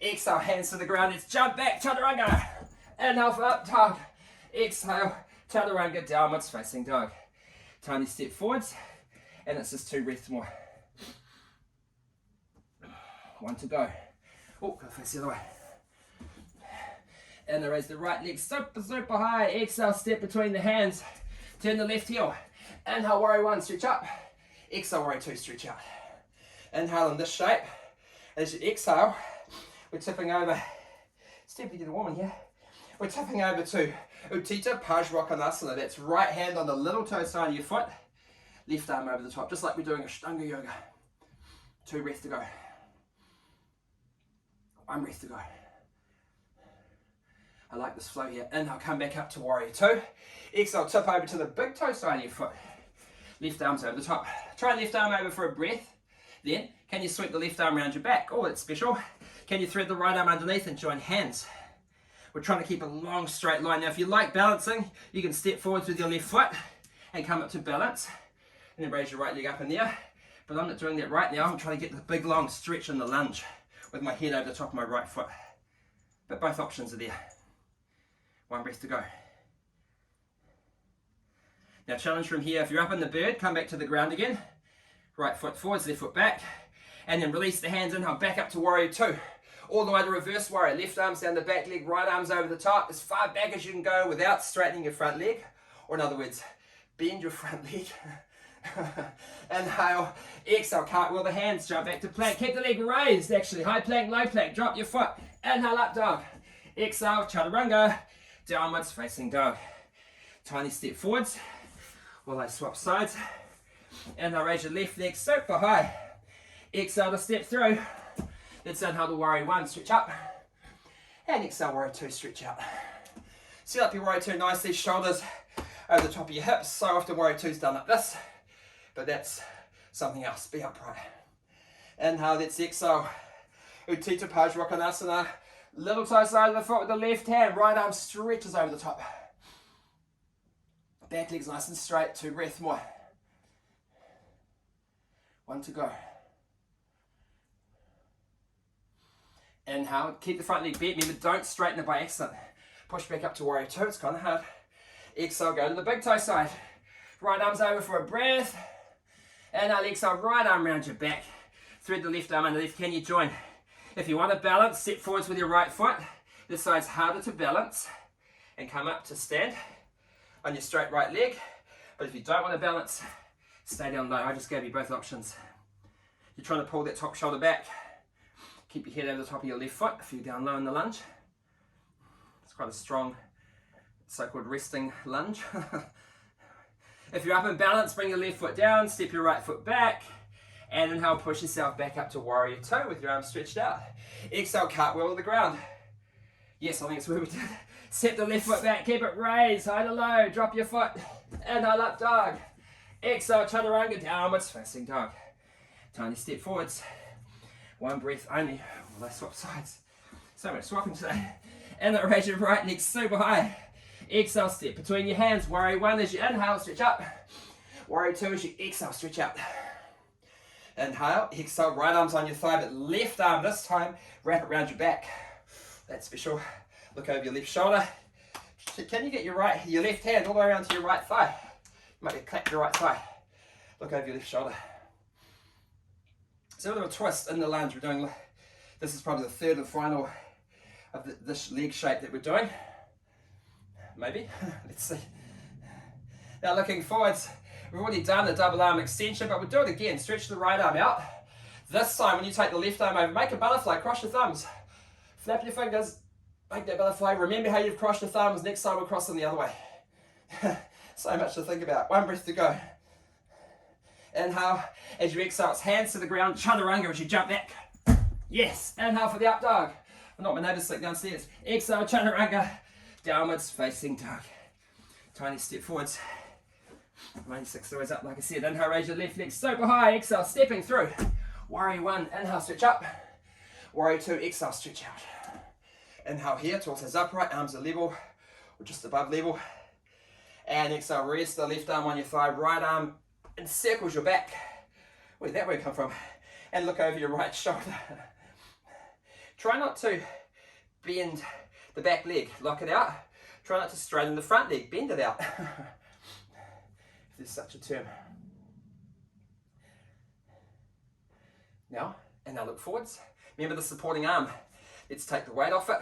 exhale, hands to the ground. Let's jump back, chaturanga. Inhale for up dog. Exhale, chaturanga, downwards facing dog. Tiny step forwards. And it's just 2 breaths more. 1 to go. Oh, go face the other way. And then raise the right leg super, super high. Exhale, step between the hands. Turn the left heel. Inhale, warrior 1, stretch up. Exhale, warrior 2, stretch out. Inhale in this shape. As you exhale, we're tipping over. Step to get a woman here. We're tipping over to Utthita Pajrakonasana. That's right hand on the little toe side of your foot. Left arm over the top, just like we're doing Ashtanga yoga. 2 breaths to go. 1 breath to go. I like this flow here. Inhale, come back up to warrior 2. Exhale, tip over to the big toe side of your foot. Left arm's over the top. Try left arm over for a breath. Then, can you sweep the left arm around your back? Oh, that's special. Can you thread the right arm underneath and join hands? We're trying to keep a long straight line. Now, if you like balancing, you can step forwards with your left foot and come up to balance. And then raise your right leg up in there. But I'm not doing that right now. I'm trying to get the big long stretch in the lunge with my head over the top of my right foot. But both options are there. 1 breath to go. Now challenge from here. If you're up in the bird, come back to the ground again. Right foot forwards, left foot back. And then release the hands, inhale, back up to warrior 2. All the way to reverse warrior. Left arms down the back leg, right arms over the top. As far back as you can go without straightening your front leg. Or in other words, bend your front leg. Inhale, exhale, cartwheel the hands, jump back to plank. Keep the leg raised, actually. High plank, low plank. Drop your foot. Inhale, up dog. Exhale, chaturanga. Downwards facing dog. Tiny step forwards. While I swap sides. Inhale, raise your left leg super high. Exhale to step through. Let's inhale to warrior 1, stretch up. And exhale, warrior 2, stretch out. Set up your warrior 2 nicely, shoulders over the top of your hips. So often warrior 2's done like this. But that's something else. Be upright. Inhale, let's exhale. Utthita Pajrakonasana. Little toe side of the foot with the left hand. Right arm stretches over the top. Back leg's nice and straight. 2 breaths more. 1 to go. Inhale. Keep the front leg bent. Remember, don't straighten it by accident. Push back up to warrior 2. It's kind of hard. Exhale, go to the big toe side. Right arm's over for a breath. Inhale, exhale, right arm around your back. Thread the left arm underneath. Can you join? If you want to balance, step forwards with your right foot. This side's harder to balance. And come up to stand on your straight right leg. But if you don't want to balance, stay down low. I just gave you both options. You're trying to pull that top shoulder back. Keep your head over the top of your left foot if you're down low in the lunge. It's quite a strong so-called resting lunge. If you're up in balance, bring your left foot down, step your right foot back, and inhale, push yourself back up to warrior 2 with your arms stretched out. Exhale, cartwheel to the ground. Yes, I think it's where we did. Step the left foot back, keep it raised, high to low, drop your foot. Inhale, up dog. Exhale, chaturanga, downwards facing dog. Tiny step forwards. 1 breath only while I swap sides. So much swapping today. And then raise your right leg super high. Exhale, step between your hands. Warrior 1 as you inhale, stretch up. Warrior 2 as you exhale, stretch out. Inhale, exhale, right arm's on your thigh, but left arm this time, wrap it around your back. That's special. Look over your left shoulder. Can you get your left hand all the way around to your right thigh? You might clap your right thigh. Look over your left shoulder. So a little twist in the lunge. We're doing, this is probably the third and final of this leg shape that we're doing. Maybe. Let's see. Now looking forwards, we've already done the double arm extension, but we'll do it again. Stretch the right arm out. This time, when you take the left arm over, make a butterfly, cross your thumbs. Flap your fingers, make that butterfly. Remember how you've crossed your thumbs, next time we'll cross them the other way. So much to think about. 1 breath to go. Inhale, as you exhale, it's hands to the ground, chaturanga as you jump back. Yes, inhale for the up dog. Not my neighbours sleep downstairs. Exhale, chaturanga, downwards facing dog. Tiny step forwards. I'm only 6 stories up, like I said. Inhale, raise your left leg super high. Exhale, stepping through. Warrior 1, inhale, stretch up. Warrior 2, exhale, stretch out. Inhale here, torso's upright, arms are level, or just above level. And exhale, rest the left arm on your thigh, right arm encircles your back. Where'd that word come from? And look over your right shoulder. Try not to bend the back leg, lock it out. Try not to straighten the front leg, bend it out. If there's such a term. Now, and now look forwards. Remember the supporting arm. Let's take the weight off it.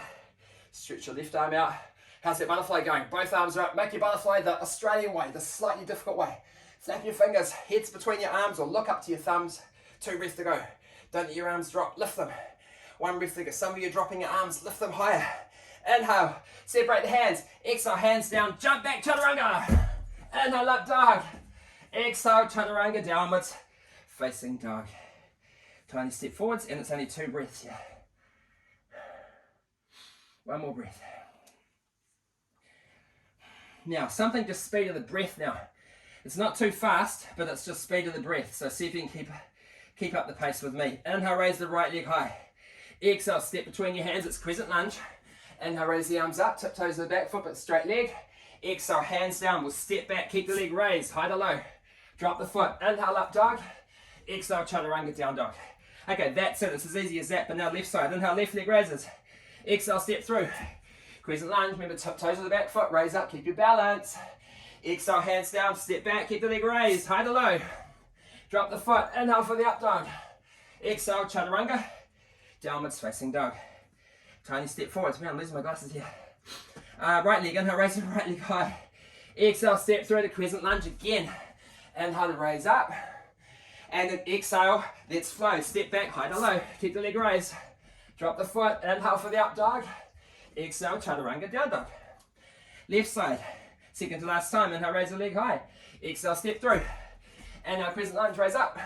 Stretch your left arm out. How's that butterfly going? Both arms are up. Make your butterfly the Australian way, the slightly difficult way. Snap your fingers, heads between your arms, or look up to your thumbs. 2 breaths to go. Don't let your arms drop, lift them. 1 breath to go. Some of you are dropping your arms, lift them higher. Inhale, separate the hands. Exhale, hands down, jump back, Chaturanga. Inhale, up dog. Exhale, Chaturanga, downwards, facing dog. Tiny step forwards, and it's only 2 breaths here. 1 more breath. Now, something just speed of the breath now. It's not too fast, but it's just speed of the breath. So see if you can keep up the pace with me. Inhale, raise the right leg high. Exhale, step between your hands, it's crescent lunge. Inhale, raise the arms up, tiptoes to the back foot, but straight leg. Exhale, hands down, we'll step back, keep the leg raised, high to low. Drop the foot, inhale, up dog. Exhale, Chaturanga, down dog. Okay, that's it, it's as easy as that, but now left side. Inhale, left leg raises. Exhale, step through. Crescent lunge, remember tiptoes to the back foot, raise up, keep your balance. Exhale, hands down, step back, keep the leg raised, high to low. Drop the foot, inhale for the up dog. Exhale, Chaturanga, downwards facing dog. Tiny step forwards, man, I'm losing my glasses here. Right leg, inhale, raise the right leg high. Exhale, step through to crescent lunge again. Inhale to raise up. And then exhale, let's flow, step back, high to low, keep the leg raised. Drop the foot, inhale for the up dog. Exhale, Chaturanga, down dog. Left side, second to last time, inhale, raise the leg high. Exhale, step through. And now crescent lunge, raise up.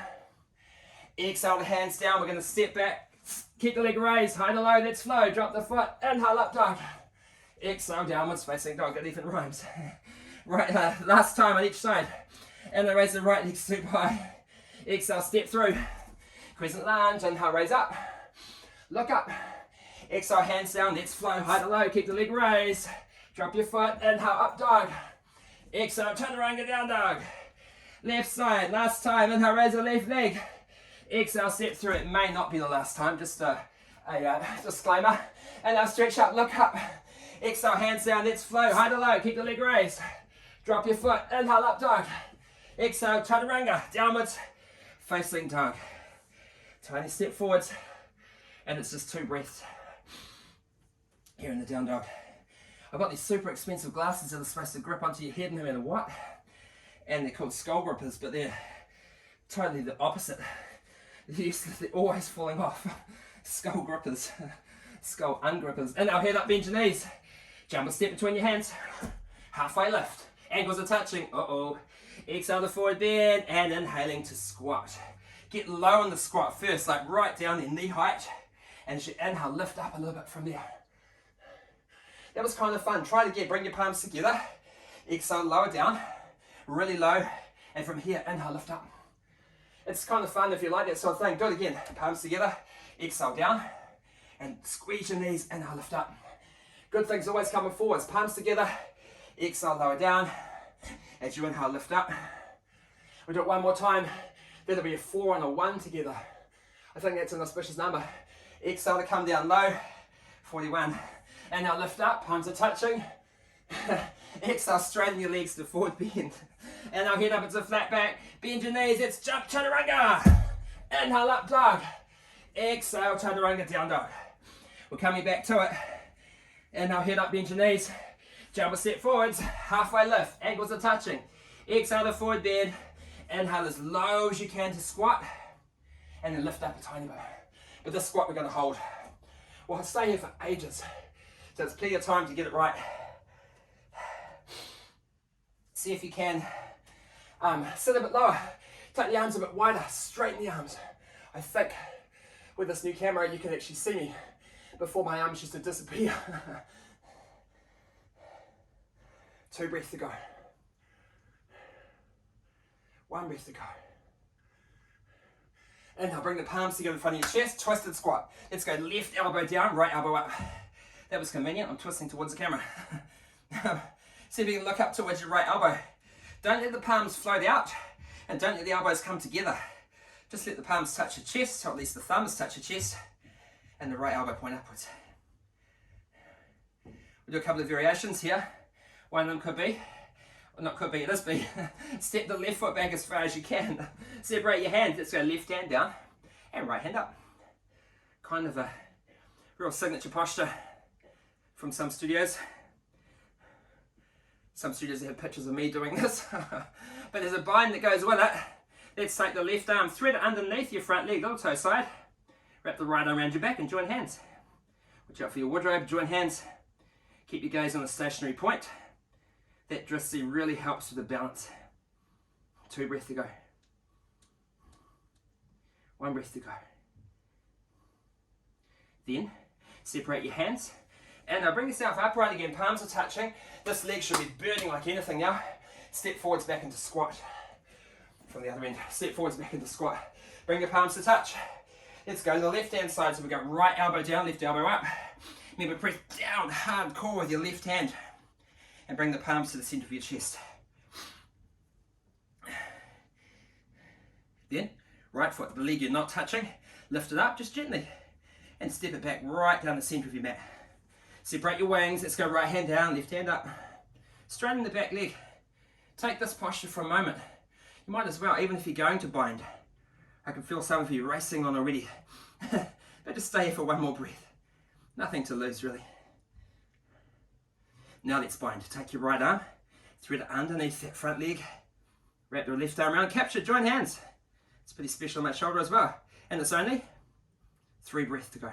Exhale the hands down, we're going to step back. Keep the leg raised, high to low, let's flow. Drop the foot, inhale, up dog. Exhale, downwards facing dog, it even rhymes. Right, last time on each side. And then raise the right leg super high. Exhale, step through. Crescent lunge, inhale, raise up. Look up. Exhale, hands down, let's flow, high to low, keep the leg raised. Drop your foot, inhale, up dog. Exhale, Chaturanga, down dog. Left side, last time, inhale, raise the left leg. Exhale, step through, it may not be the last time, just a disclaimer. And now stretch up, look up. Exhale, hands down, let's flow, high to low, keep the leg raised. Drop your foot, inhale, up dog. Exhale, Chaturanga, downwards, facing dog. Tiny step forwards, and it's just 2 breaths. Here in the down dog. I've got these super expensive glasses that are supposed to grip onto your head no matter what. And they're called skull grippers, but they're totally the opposite. They're always falling off. Skull grippers. Skull ungrippers. And now head up, bend your knees. Jump a step between your hands. Halfway lift. Ankles are touching. Uh-oh. Exhale to forward bend and inhaling to squat. Get low on the squat first, like right down there, knee height. And as you inhale, lift up a little bit from there. That was kind of fun. Try it again. Bring your palms together. Exhale, lower down. Really low. And from here, inhale, lift up. It's kind of fun if you like that sort of thing. Do it again. Palms together. Exhale down. And squeeze your knees. Inhale, lift up. Good things always coming forwards. Palms together. Exhale, lower down. As you inhale, lift up. We'll do it one more time. That'll be a 4 and a 1 together. I think that's an auspicious number. Exhale to come down low. 41. And now lift up. Palms are touching. Exhale, straighten your legs to forward bend. And now head up into flat back. Bend your knees. It's jump Chaturanga. Inhale, up dog. Exhale, Chaturanga, down dog. We're coming back to it. And now head up, bend your knees. Jump a step forwards. Halfway lift. Ankles are touching. Exhale to forward bend. Inhale as low as you can to squat. And then lift up a tiny bit. But this squat we're going to hold. We'll stay here for ages. So it's plenty of time to get it right. See if you can sit a bit lower. Tuck the arms a bit wider. Straighten the arms. I think with this new camera you can actually see me before my arms used to disappear. 2 breaths to go. 1 breath to go. And now bring the palms together in front of your chest. Twisted squat. Let's go left elbow down, right elbow up. That was convenient. I'm twisting towards the camera. See if you can look up towards your right elbow. Don't let the palms float out and don't let the elbows come together. Just let the palms touch your chest, or at least the thumbs touch your chest, and the right elbow point upwards. We'll do a couple of variations here. One of them could be, well, not could be, it is be, step the left foot back as far as you can. Separate your hands. Let's go left hand down and right hand up. Kind of a real signature posture from some studios. Some studios have pictures of me doing this, but there's a bind that goes with it. Let's take the left arm, thread it underneath your front leg, little toe side. Wrap the right arm around your back and join hands. Watch out for your wardrobe, join hands. Keep your gaze on a stationary point. That drishti really helps with the balance. 2 breaths to go. 1 breath to go. Then, separate your hands. And now bring yourself upright again, palms are touching. This leg should be burning like anything now. Step forwards back into squat. From the other end, step forwards back into squat. Bring your palms to touch. Let's go to the left hand side. So we go right elbow down, left elbow up. Remember, press down hardcore with your left hand. And bring the palms to the center of your chest. Then, right foot, the leg you're not touching, lift it up just gently. And step it back right down the center of your mat. Separate your wings, let's go right hand down, left hand up. Straighten the back leg. Take this posture for a moment. You might as well, even if you're going to bind. I can feel some of you racing on already. But just stay here for 1 more breath. Nothing to lose really. Now let's bind. Take your right arm, thread it underneath that front leg. Wrap the left arm around, capture, join hands. It's pretty special on my shoulder as well. And it's only 3 breaths to go.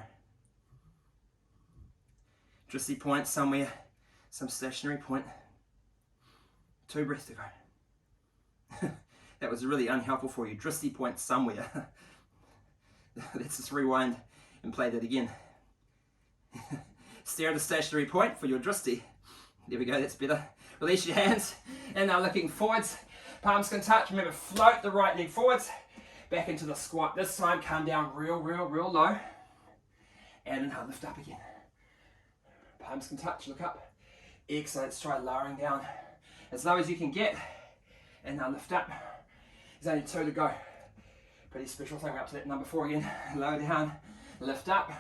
Drishti point somewhere, some stationary point. 2 breaths to go. That was really unhelpful for you. Drishti point somewhere. Let's just rewind and play that again. Stare at a stationary point for your drishti. There we go, that's better. Release your hands, and now looking forwards. Palms can touch. Remember, float the right leg forwards. Back into the squat. This time, come down real low. And inhale, lift up again. Palms can touch, look up. Exhale, let's try lowering down as low as you can get. And now lift up. There's only 2 to go. Pretty special thing. We're up to that number 4 again. Lower down, lift up.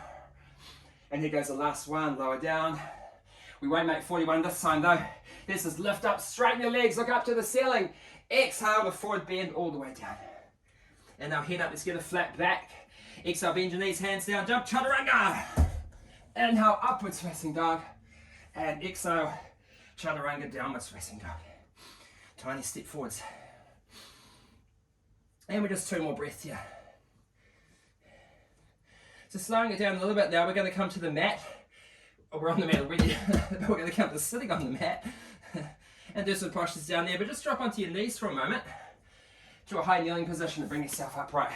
And here goes the last one, lower down. We won't make 41 this time though. This is lift up, straighten your legs, look up to the ceiling. Exhale with forward bend all the way down. And now head up, let's get a flat back. Exhale, bend your knees, hands down, jump, Chaturanga. Inhale, upwards facing dog. And exhale, Chaturanga, downwards facing dog. Tiny step forwards. And we're just 2 more breaths here. So slowing it down a little bit now, we're going to come to the mat. Oh, we're on the mat already, but we're going to come to sitting on the mat and do some postures down there, but just drop onto your knees for a moment to a high kneeling position to bring yourself upright.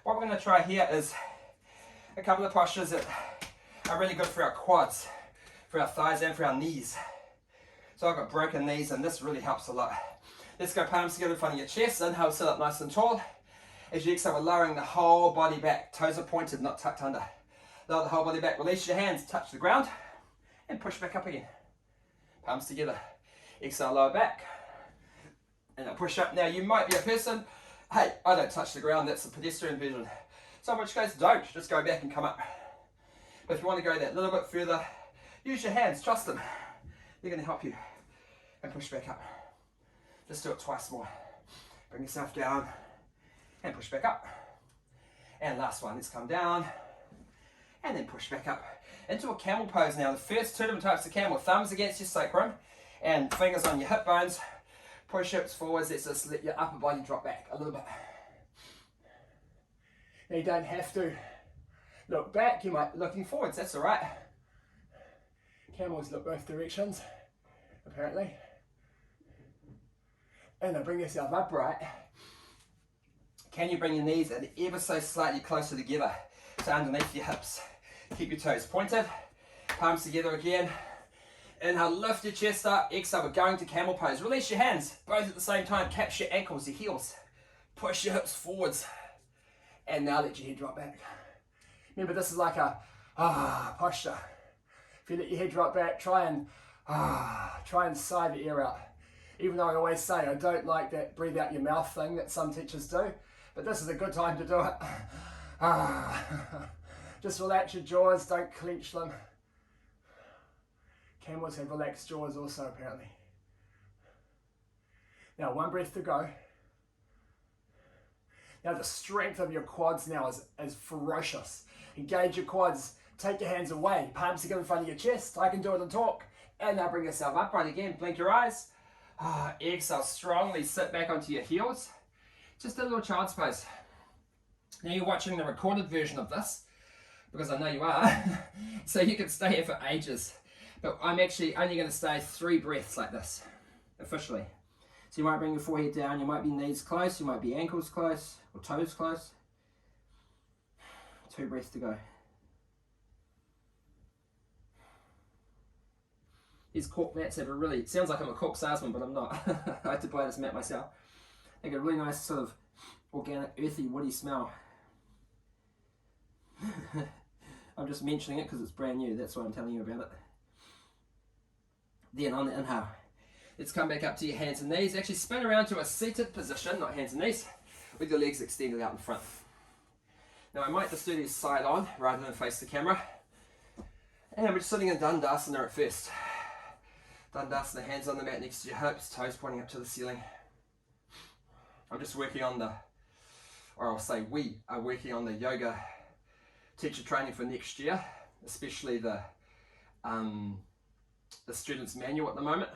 What we're going to try here is a couple of postures that are really good for our quads, for our thighs and for our knees. So I've got broken knees and this really helps a lot. Let's go palms together in front of your chest. Inhale, sit up nice and tall. As you exhale, we're lowering the whole body back. Toes are pointed, not tucked under. Lower the whole body back. Release your hands, touch the ground, and push back up again. Palms together. Exhale, lower back. And a push up. Now, you might be a person, hey, I don't touch the ground. That's the pedestrian version. So in which case, don't. Just go back and come up. But if you want to go that little bit further, use your hands. Trust them. They're going to help you. And push back up. Just do it twice more. Bring yourself down. And push back up. And last one, let's come down. And then push back up into a camel pose now. The first 2 different types of camel. Thumbs against your sacrum and fingers on your hip bones. Push hips forwards. Let's just let your upper body drop back a little bit. Now you don't have to look back. You might be looking forwards. That's all right. Camels look both directions, apparently. And now bring yourself upright. Can you bring your knees ever so slightly closer together, so underneath your hips? Keep your toes pointed, palms together again. Inhale, lift your chest up. Exhale, we're going to camel pose. Release your hands, both at the same time. Catch your ankles, your heels. Push your hips forwards. And now let your head drop back. Remember, this is like a posture. If you let your head drop back, try and sigh the air out. Even though I always say I don't like that breathe out your mouth thing that some teachers do. But this is a good time to do it. Just relax your jaws, don't clench them. Camels have relaxed jaws also, apparently. Now, 1 breath to go. Now the strength of your quads now is ferocious. Engage your quads, take your hands away, palms together in front of your chest. I can do it and talk. And now bring yourself upright again, blink your eyes. Exhale, strongly sit back onto your heels. Just a little child's pose. Now you're watching the recorded version of this, because I know you are, so you can stay here for ages. But I'm actually only going to stay 3 breaths like this, officially. So you might bring your forehead down, you might be knees close, you might be ankles close, or toes close. 2 breaths to go. These cork mats have a really, it sounds like I'm a cork salesman, but I'm not. I had to buy this mat myself. They get a really nice sort of organic, earthy, woody smell. I'm just mentioning it because it's brand new, that's why I'm telling you about it. Then on the inhale, let's come back up to your hands and knees. Actually spin around to a seated position, not hands and knees, with your legs extended out in front. Now I might just do these side on rather than face the camera. And we're just sitting in Dandasana at first. Dandasana, hands on the mat next to your hips, toes pointing up to the ceiling. I'm just working on or I'll say we are working on the yoga teacher training for next year, especially the student's manual at the moment.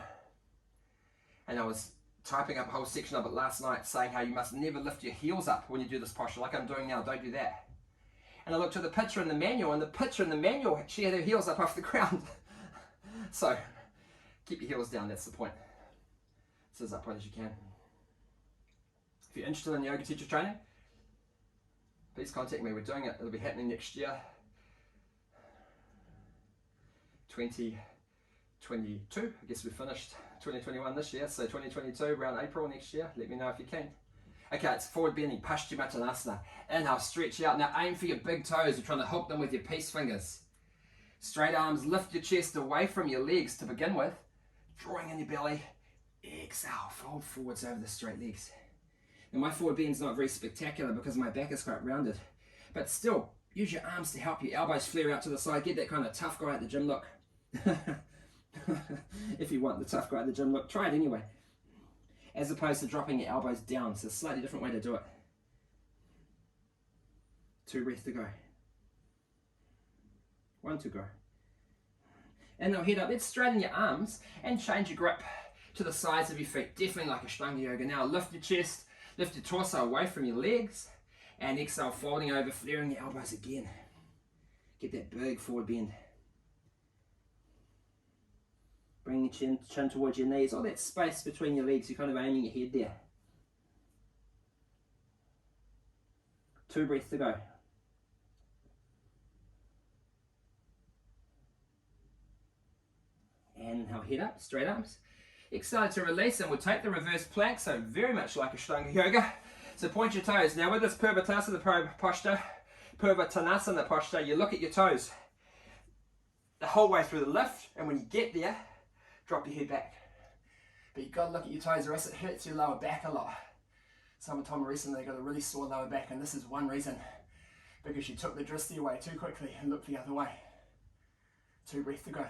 And I was typing up a whole section of it last night saying how you must never lift your heels up when you do this posture like I'm doing now, don't do that. And I looked at the picture in the manual, and the picture in the manual, she had her heels up off the ground. So keep your heels down, that's the point. Sit as upright as you can. If you're interested in yoga teacher training, please contact me. We're doing it. It'll be happening next year. 2022. I guess we finished 2021 this year, so 2022 around April next year. Let me know if you can. Okay, it's forward bending, Paschimottanasana. Inhale, stretch out. Now aim for your big toes. You're trying to hook them with your peace fingers. Straight arms, lift your chest away from your legs to begin with. Drawing in your belly. Exhale, fold forwards over the straight legs. Now my forward bend's not very spectacular because my back is quite rounded. But still, use your arms to help your elbows flare out to the side. Get that kind of tough guy at the gym look. If you want the tough guy at the gym look, try it anyway. As opposed to dropping your elbows down. It's a slightly different way to do it. 2 breaths to go. 1 to go. And now head up. Let's straighten your arms and change your grip to the sides of your feet. Definitely like Ashtanga yoga. Now lift your chest, lift your torso away from your legs, and exhale, folding over, flaring your elbows again. Get that big forward bend. Bring your chin towards your knees, all that space between your legs, you're kind of aiming your head there. 2 breaths to go. And now head up, straight arms. Exhale to release, and we'll take the reverse plank, so very much like Ashtanga yoga. So point your toes. Now with this Purvattanasana posture, Purvattanasana posture, you look at your toes the whole way through the lift, and when you get there, drop your head back. But you've got to look at your toes or else it hurts your lower back a lot. Someone told me recently they got a really sore lower back, and this is one reason. Because you took the drishti away too quickly and looked the other way. 2 breaths to go.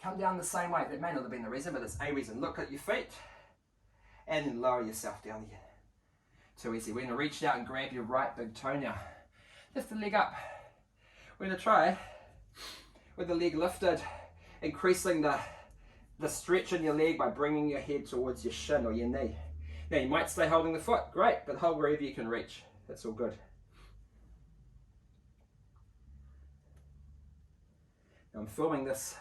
Come down the same way. That may not have been the reason, but it's a reason. Look at your feet and then lower yourself down again. Too easy. We're going to reach out and grab your right big toe now. Lift the leg up. We're going to try with the leg lifted, increasing the stretch in your leg by bringing your head towards your shin or your knee. Now you might stay holding the foot, great, but hold wherever you can reach. That's all good. Now I'm filming this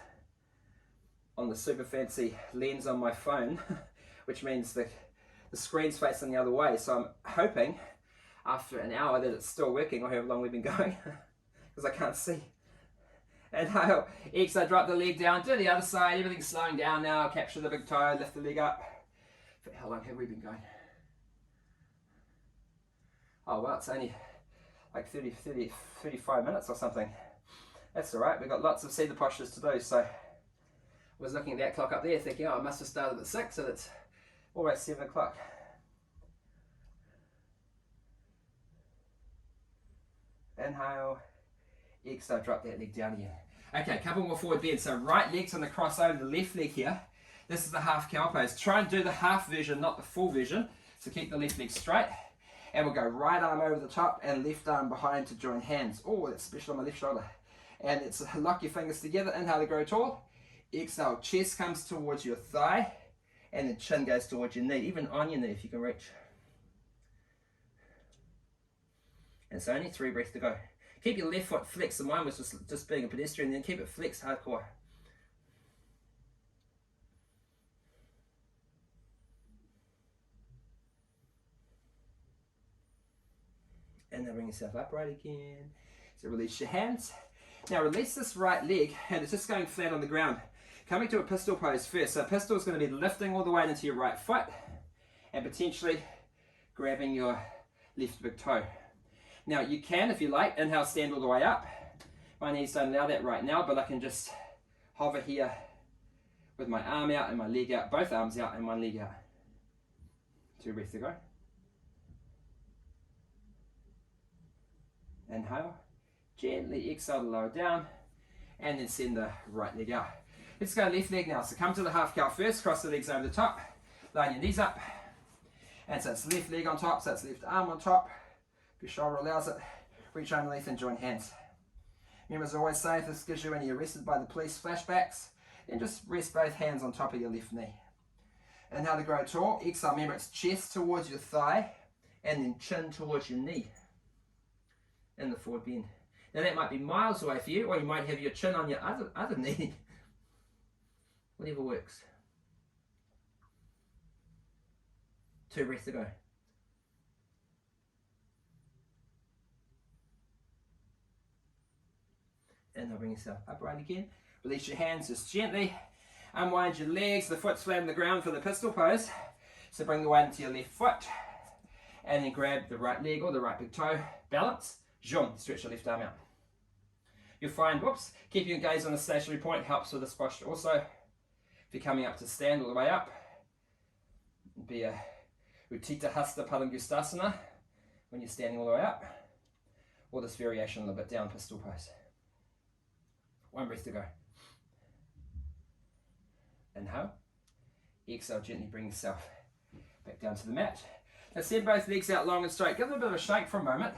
on the super fancy lens on my phone, which means the screen's facing the other way. So I'm hoping after an hour that it's still working, or however long we've been going, because I can't see. Inhale, exhale, drop the leg down, do the other side, everything's slowing down now, capture the big toe, lift the leg up. For how long have we been going? Oh well, it's only like 35 minutes or something. That's alright, we've got lots of seated postures to do, so I was looking at that clock up there thinking, oh, I must have started at 6, so it's almost 7 o'clock. Inhale. Exhale, drop that leg down again. Okay, couple more forward bends. So right leg's on the cross over the left leg here. This is the half cow pose. Try and do the half version, not the full version. So keep the left leg straight. And we'll go right arm over the top and left arm behind to join hands. Oh, that's special on my left shoulder. And it's lock your fingers together. Inhale to grow tall. Exhale, chest comes towards your thigh. And the chin goes towards your knee, even on your knee if you can reach. And so only 3 breaths to go. Keep your left foot flexed. Mine was just being a pedestrian, then keep it flexed hardcore. And then bring yourself upright again. So release your hands. Now release this right leg, and it's just going flat on the ground. Coming to a pistol pose first. So pistol is going to be lifting all the way into your right foot, and potentially grabbing your left big toe. Now you can, if you like, inhale, stand all the way up. My knees don't allow that right now, but I can just hover here with my arm out and my leg out, both arms out and one leg out. 2 breaths to go. Inhale, gently exhale to lower down, and then send the right leg out. Let's go left leg now. So come to the half cow first, cross the legs over the top, line your knees up, and so it's left leg on top, so it's left arm on top. If your shoulder allows it, reach underneath and join hands. Remember, as I always say, if this gives you any arrested by the police flashbacks, then just rest both hands on top of your left knee. Inhale to grow tall. Exhale, remember it's chest towards your thigh, and then chin towards your knee. In the forward bend. Now that might be miles away for you, or you might have your chin on your other knee. Whatever works. 2 breaths to go. And now bring yourself upright again. Release your hands just gently. Unwind your legs. The foot's flat on the ground for the pistol pose. So bring the weight into your left foot. And then grab the right leg or the right big toe. Balance. Zoom, stretch your left arm out. You'll find, whoops, keeping your gaze on a stationary point helps with this posture also. If you're coming up to stand all the way up, be a Utthita Hasta Padangusthasana when you're standing all the way up, or this variation a little bit down, pistol pose. 1 breath to go. Inhale, exhale, gently bring yourself back down to the mat. Now send both legs out long and straight. Give them a bit of a shake for a moment.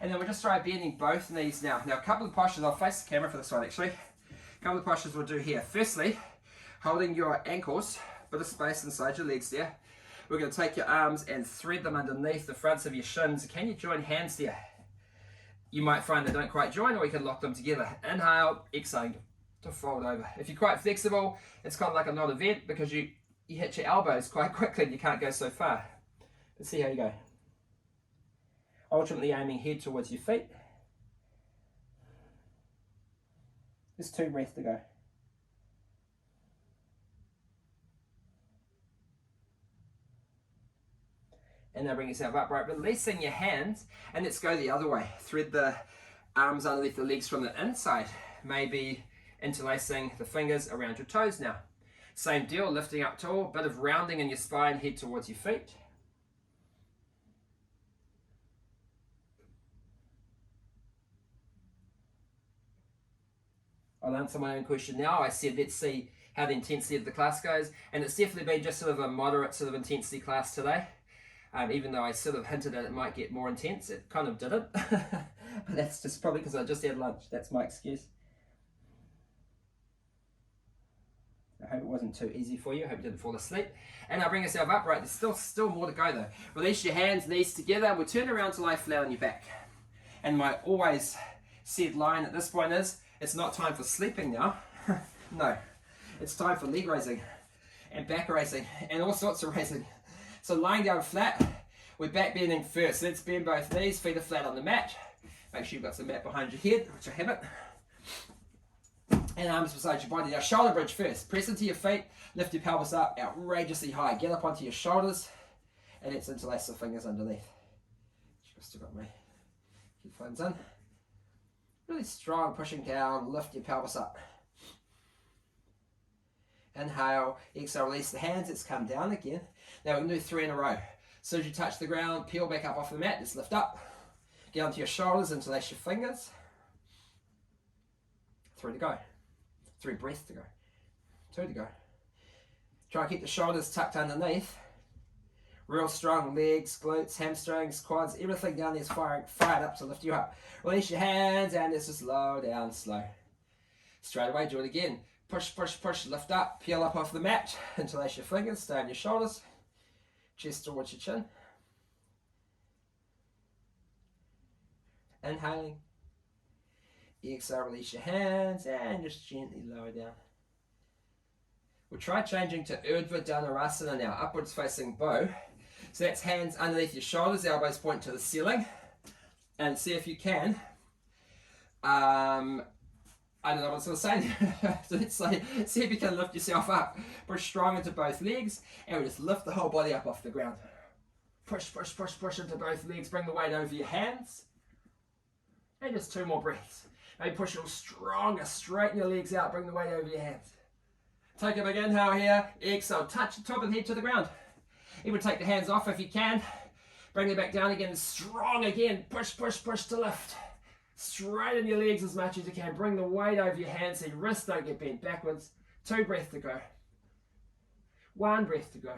And then we'll just try bending both knees now. Now a couple of postures, I'll face the camera for this one actually. A couple of postures we'll do here. Firstly, holding your ankles, bit of space inside your legs there. We're going to take your arms and thread them underneath the fronts of your shins. Can you join hands there? You might find they don't quite join, or you can lock them together. Inhale, exhale to fold over. If you're quite flexible, it's kind of like a non-event because you hit your elbows quite quickly and you can't go so far. Let's see how you go. Ultimately aiming head towards your feet. Just 2 breaths to go. And now bring yourself upright, releasing your hands, and let's go the other way. Thread the arms underneath the legs from the inside, maybe interlacing the fingers around your toes now. Same deal, lifting up tall, bit of rounding in your spine, head towards your feet. I'll answer my own question now. I said, let's see how the intensity of the class goes. And it's definitely been just sort of a moderate sort of intensity class today. Even though I sort of hinted that it might get more intense, it kind of didn't. But that's just probably because I just had lunch. That's my excuse. I hope it wasn't too easy for you. I hope you didn't fall asleep. And now bring yourself upright. There's still more to go though. Release your hands, knees together. We'll turn around to lie flat on your back. And my always said line at this point is, it's not time for sleeping now. No, it's time for leg raising and back raising and all sorts of raising. So lying down flat, we're back bending first. Let's bend both knees, feet are flat on the mat. Make sure you've got some mat behind your head, which I haven't. And arms beside your body. Now shoulder bridge first. Press into your feet, lift your pelvis up outrageously high. Get up onto your shoulders, and let's interlace the fingers underneath. I've still got my headphones in. Really strong, pushing down, lift your pelvis up. Inhale, exhale, release the hands, let's come down again. Now we're going to do 3 in a row. So as you touch the ground, peel back up off the mat, just lift up. Get onto your shoulders, interlace your fingers. 3 to go. 3 breaths to go. 2 to go. Try and keep the shoulders tucked underneath. Real strong legs, glutes, hamstrings, quads, everything down there is fired up to lift you up. Release your hands and let's just slow down, slow. Straight away, do it again. Push, push, push, lift up, peel up off the mat, interlace your fingers, stay on your shoulders, chest towards your chin. Inhaling. Exhale, release your hands and just gently lower down. We'll try changing to Urdhva Dhanurasana now, upwards facing bow. So that's hands underneath your shoulders, elbows point to the ceiling. And see if you can. I don't know what I was going to say. So let's say, see if you can lift yourself up. Push strong into both legs and we just lift the whole body up off the ground. Push, push, push, push into both legs. Bring the weight over your hands. And just 2 more breaths. Maybe push a little stronger. Straighten your legs out. Bring the weight over your hands. Take a big inhale here. Exhale. Touch the top of the head to the ground. Even take the hands off if you can. Bring it back down again. Strong again. Push, push, push to lift. Straighten your legs as much as you can. Bring the weight over your hands so your wrists don't get bent backwards. 2 breaths to go. 1 breath to go.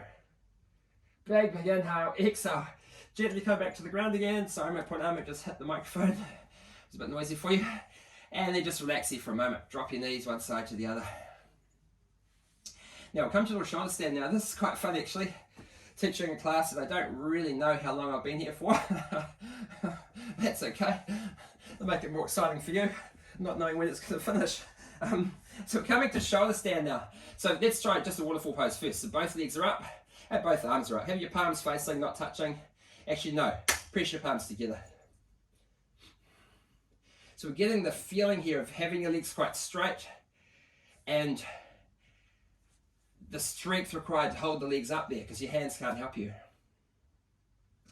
Big, big inhale. Exhale. Gently come back to the ground again. Sorry, my point arm just hit the microphone. It's a bit noisy for you. And then just relax here for a moment. Drop your knees one side to the other. Now we'll come to a little shoulder stand now. This is quite fun actually. Teaching a class that I don't really know how long I've been here for. That's okay. It'll make it more exciting for you, not knowing when it's going to finish. So we're coming to shoulder stand now. So let's try just a waterfall pose first. So both legs are up, and both arms are up. Have your palms facing, not touching. Actually, no. Press your palms together. So we're getting the feeling here of having your legs quite straight and the strength required to hold the legs up there because your hands can't help you.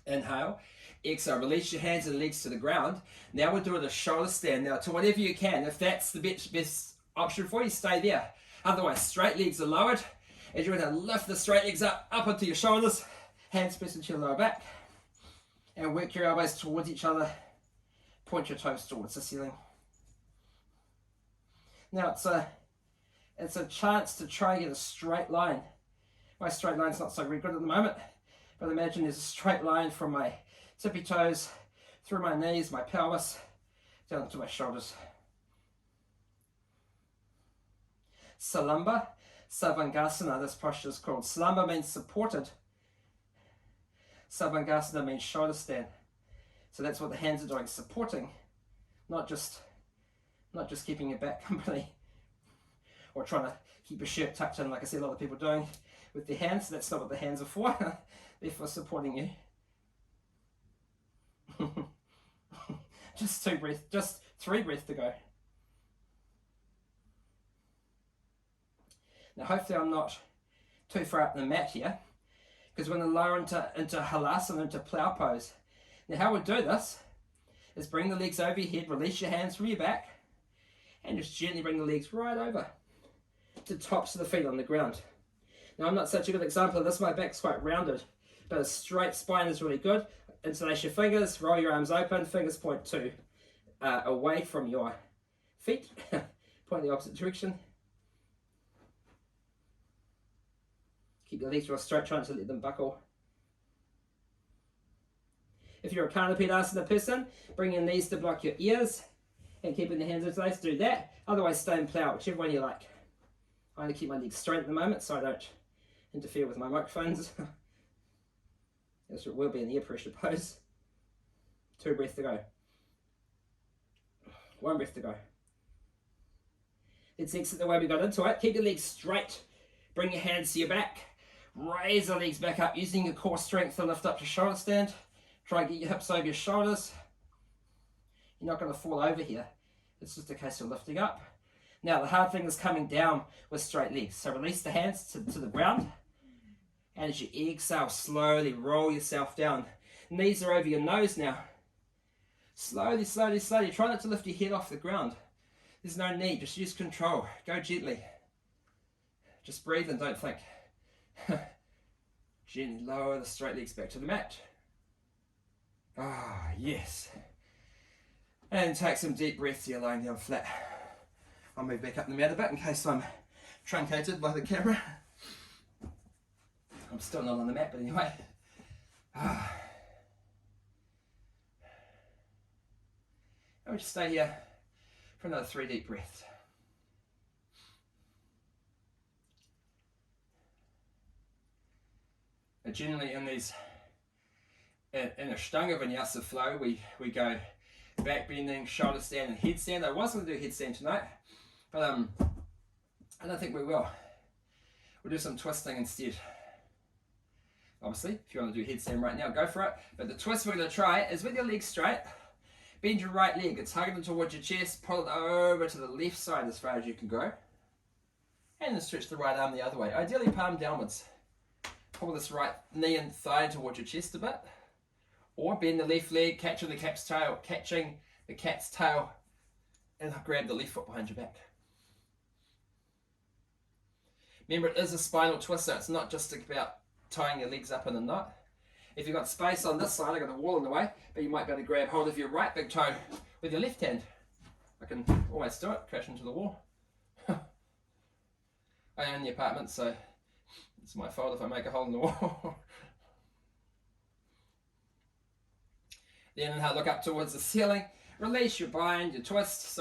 Inhale. Exhale. Release your hands and legs to the ground. Now we're doing a shoulder stand. Now to whatever you can. If that's the best option for you, stay there. Otherwise, straight legs are lowered. As you're going to lift the straight legs up onto your shoulders. Hands press into your lower back. And work your elbows towards each other. Point your toes towards the ceiling. Now it's a chance to try and get a straight line. My straight line's not so very good at the moment, but imagine there's a straight line from my tippy toes, through my knees, my pelvis, down to my shoulders. Salamba, Savangasana, this posture is called. Salamba means supported. Savangasana means shoulder stand. So that's what the hands are doing, supporting, not just keeping your back company or trying to keep your shirt tucked in like I see a lot of people doing with their hands. That's not what the hands are for. They're for supporting you. Just 3 breaths to go. Now hopefully I'm not too far up the mat here because we're going to lower into halasana, into plow pose. Now how we do this is bring the legs over your head, release your hands from your back, and just gently bring the legs right over to the tops of the feet on the ground. Now I'm not such a good example of this, my back's quite rounded, but a straight spine is really good. Interlace your fingers, roll your arms open, fingers point to away from your feet, point the opposite direction. Keep your legs real straight, trying to let them buckle. If you're a Kanapidasana person, bring your knees to block your ears and keeping the hands interlaced, do that. Otherwise, stay and plow, whichever one you like. I'm going to keep my legs straight at the moment so I don't interfere with my microphones. This will be an ear pressure pose. 2 breaths to go. 1 breath to go. Let's exit the way we got into it. Keep your legs straight. Bring your hands to your back. Raise the legs back up using your core strength to lift up to shoulder stand. Try and get your hips over your shoulders. You're not going to fall over here. It's just a case of lifting up. Now the hard thing is coming down with straight legs. So release the hands to the ground. And as you exhale, slowly roll yourself down. Knees are over your nose now. Slowly, slowly, slowly. Try not to lift your head off the ground. There's no need. Just use control. Go gently. Just breathe and don't think. Gently lower the straight legs back to the mat. Ah, yes. And take some deep breaths here lying down flat. I'll move back up the mat a bit in case I'm truncated by the camera. I'm still not on the mat, but anyway. And we'll just stay here for another 3 deep breaths. Now generally in these, in a Ashtanga Vinyasa flow, we go back bending, shoulder stand and headstand. I was going to do headstand tonight, but I don't think we will. We'll do some twisting instead. Obviously, if you want to do headstand right now, go for it. But the twist we're going to try is with your legs straight. Bend your right leg, it's targeted towards your chest, pull it over to the left side as far as you can go. And then stretch the right arm the other way, ideally palm downwards. Pull this right knee and thigh towards your chest a bit. Or bend the left leg, catching the cat's tail, and grab the left foot behind your back. Remember, it is a spinal twist, so it's not just about tying your legs up in a knot. If you've got space on this side, I've got a wall in the way, but you might be able to grab hold of your right big toe with your left hand. I can almost do it, crash into the wall. I own the apartment, so it's my fault if I make a hole in the wall. Then inhale, look up towards the ceiling, release your bind, your twist,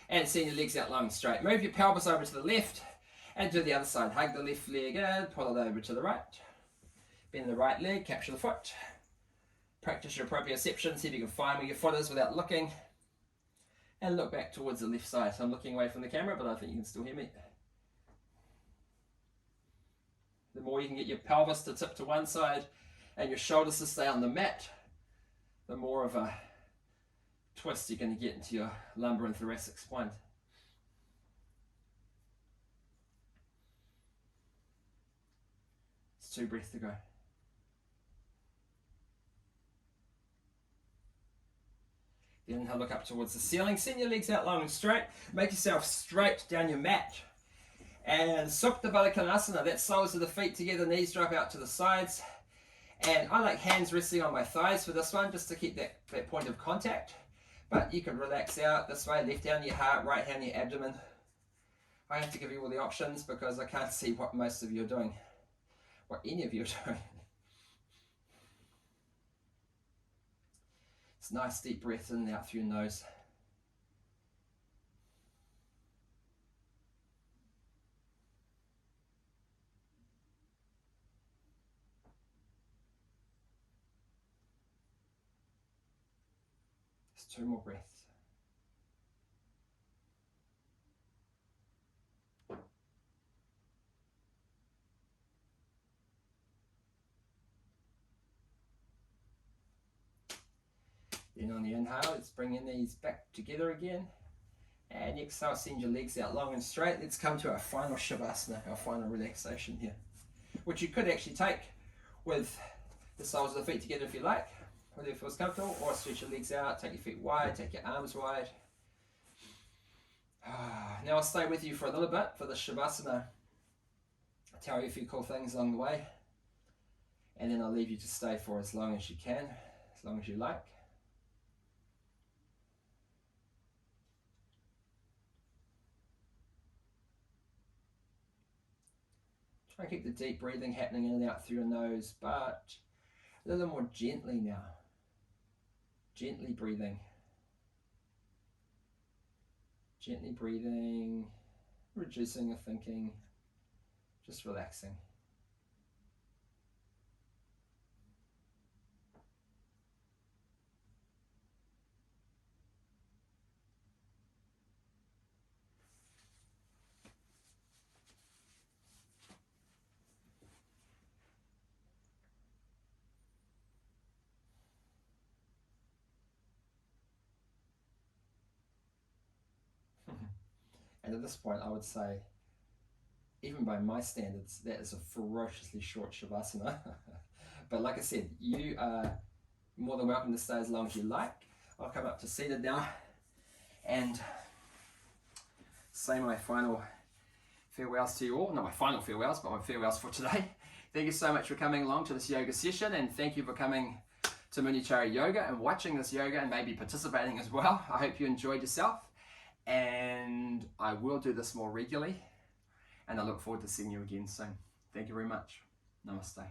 and send your legs out long and straight. Move your pelvis over to the left and do the other side. Hug the left leg in, pull it over to the right. Bend the right leg, capture the foot. Practice your proprioception, see if you can find where your foot is without looking. And look back towards the left side. So I'm looking away from the camera, but I think you can still hear me. The more you can get your pelvis to tip to one side and your shoulders to stay on the mat, the more of a twist you're going to get into your lumbar and thoracic spine. It's 2 breaths to go. Then inhale, look up towards the ceiling. Send your legs out long and straight. Make yourself straight down your mat. And Supta Baddha Konasana. That soles of the feet together, knees drop out to the sides. And I like hands resting on my thighs for this one, just to keep that point of contact. But you can relax out this way, left hand your heart, right hand your abdomen. I have to give you all the options because I can't see what most of you are doing, what any of you are doing. It's nice deep breath in and out through your nose. Just 2 more breaths. Then on the inhale, let's bring your knees back together again. And exhale, send your legs out long and straight. Let's come to our final Shavasana, our final relaxation here. Which you could actually take with the soles of the feet together if you like, whether it feels comfortable, or stretch your legs out, take your feet wide, take your arms wide. Now I'll stay with you for a little bit for the Shavasana. I'll tell you a few cool things along the way. And then I'll leave you to stay for as long as you can, as long as you like. Try and keep the deep breathing happening in and out through your nose, but a little more gently now. Gently breathing. Gently breathing, reducing your thinking, just relaxing. And at this point, I would say, even by my standards, that is a ferociously short Shavasana. But like I said, you are more than welcome to stay as long as you like. I'll come up to seated now and say my final farewells to you all. Not my final farewells, but my farewells for today. Thank you so much for coming along to this yoga session, and thank you for coming to Munichari Yoga and watching this yoga and maybe participating as well. I hope you enjoyed yourself. And I will do this more regularly, and I look forward to seeing you again soon. Thank you very much. Namaste.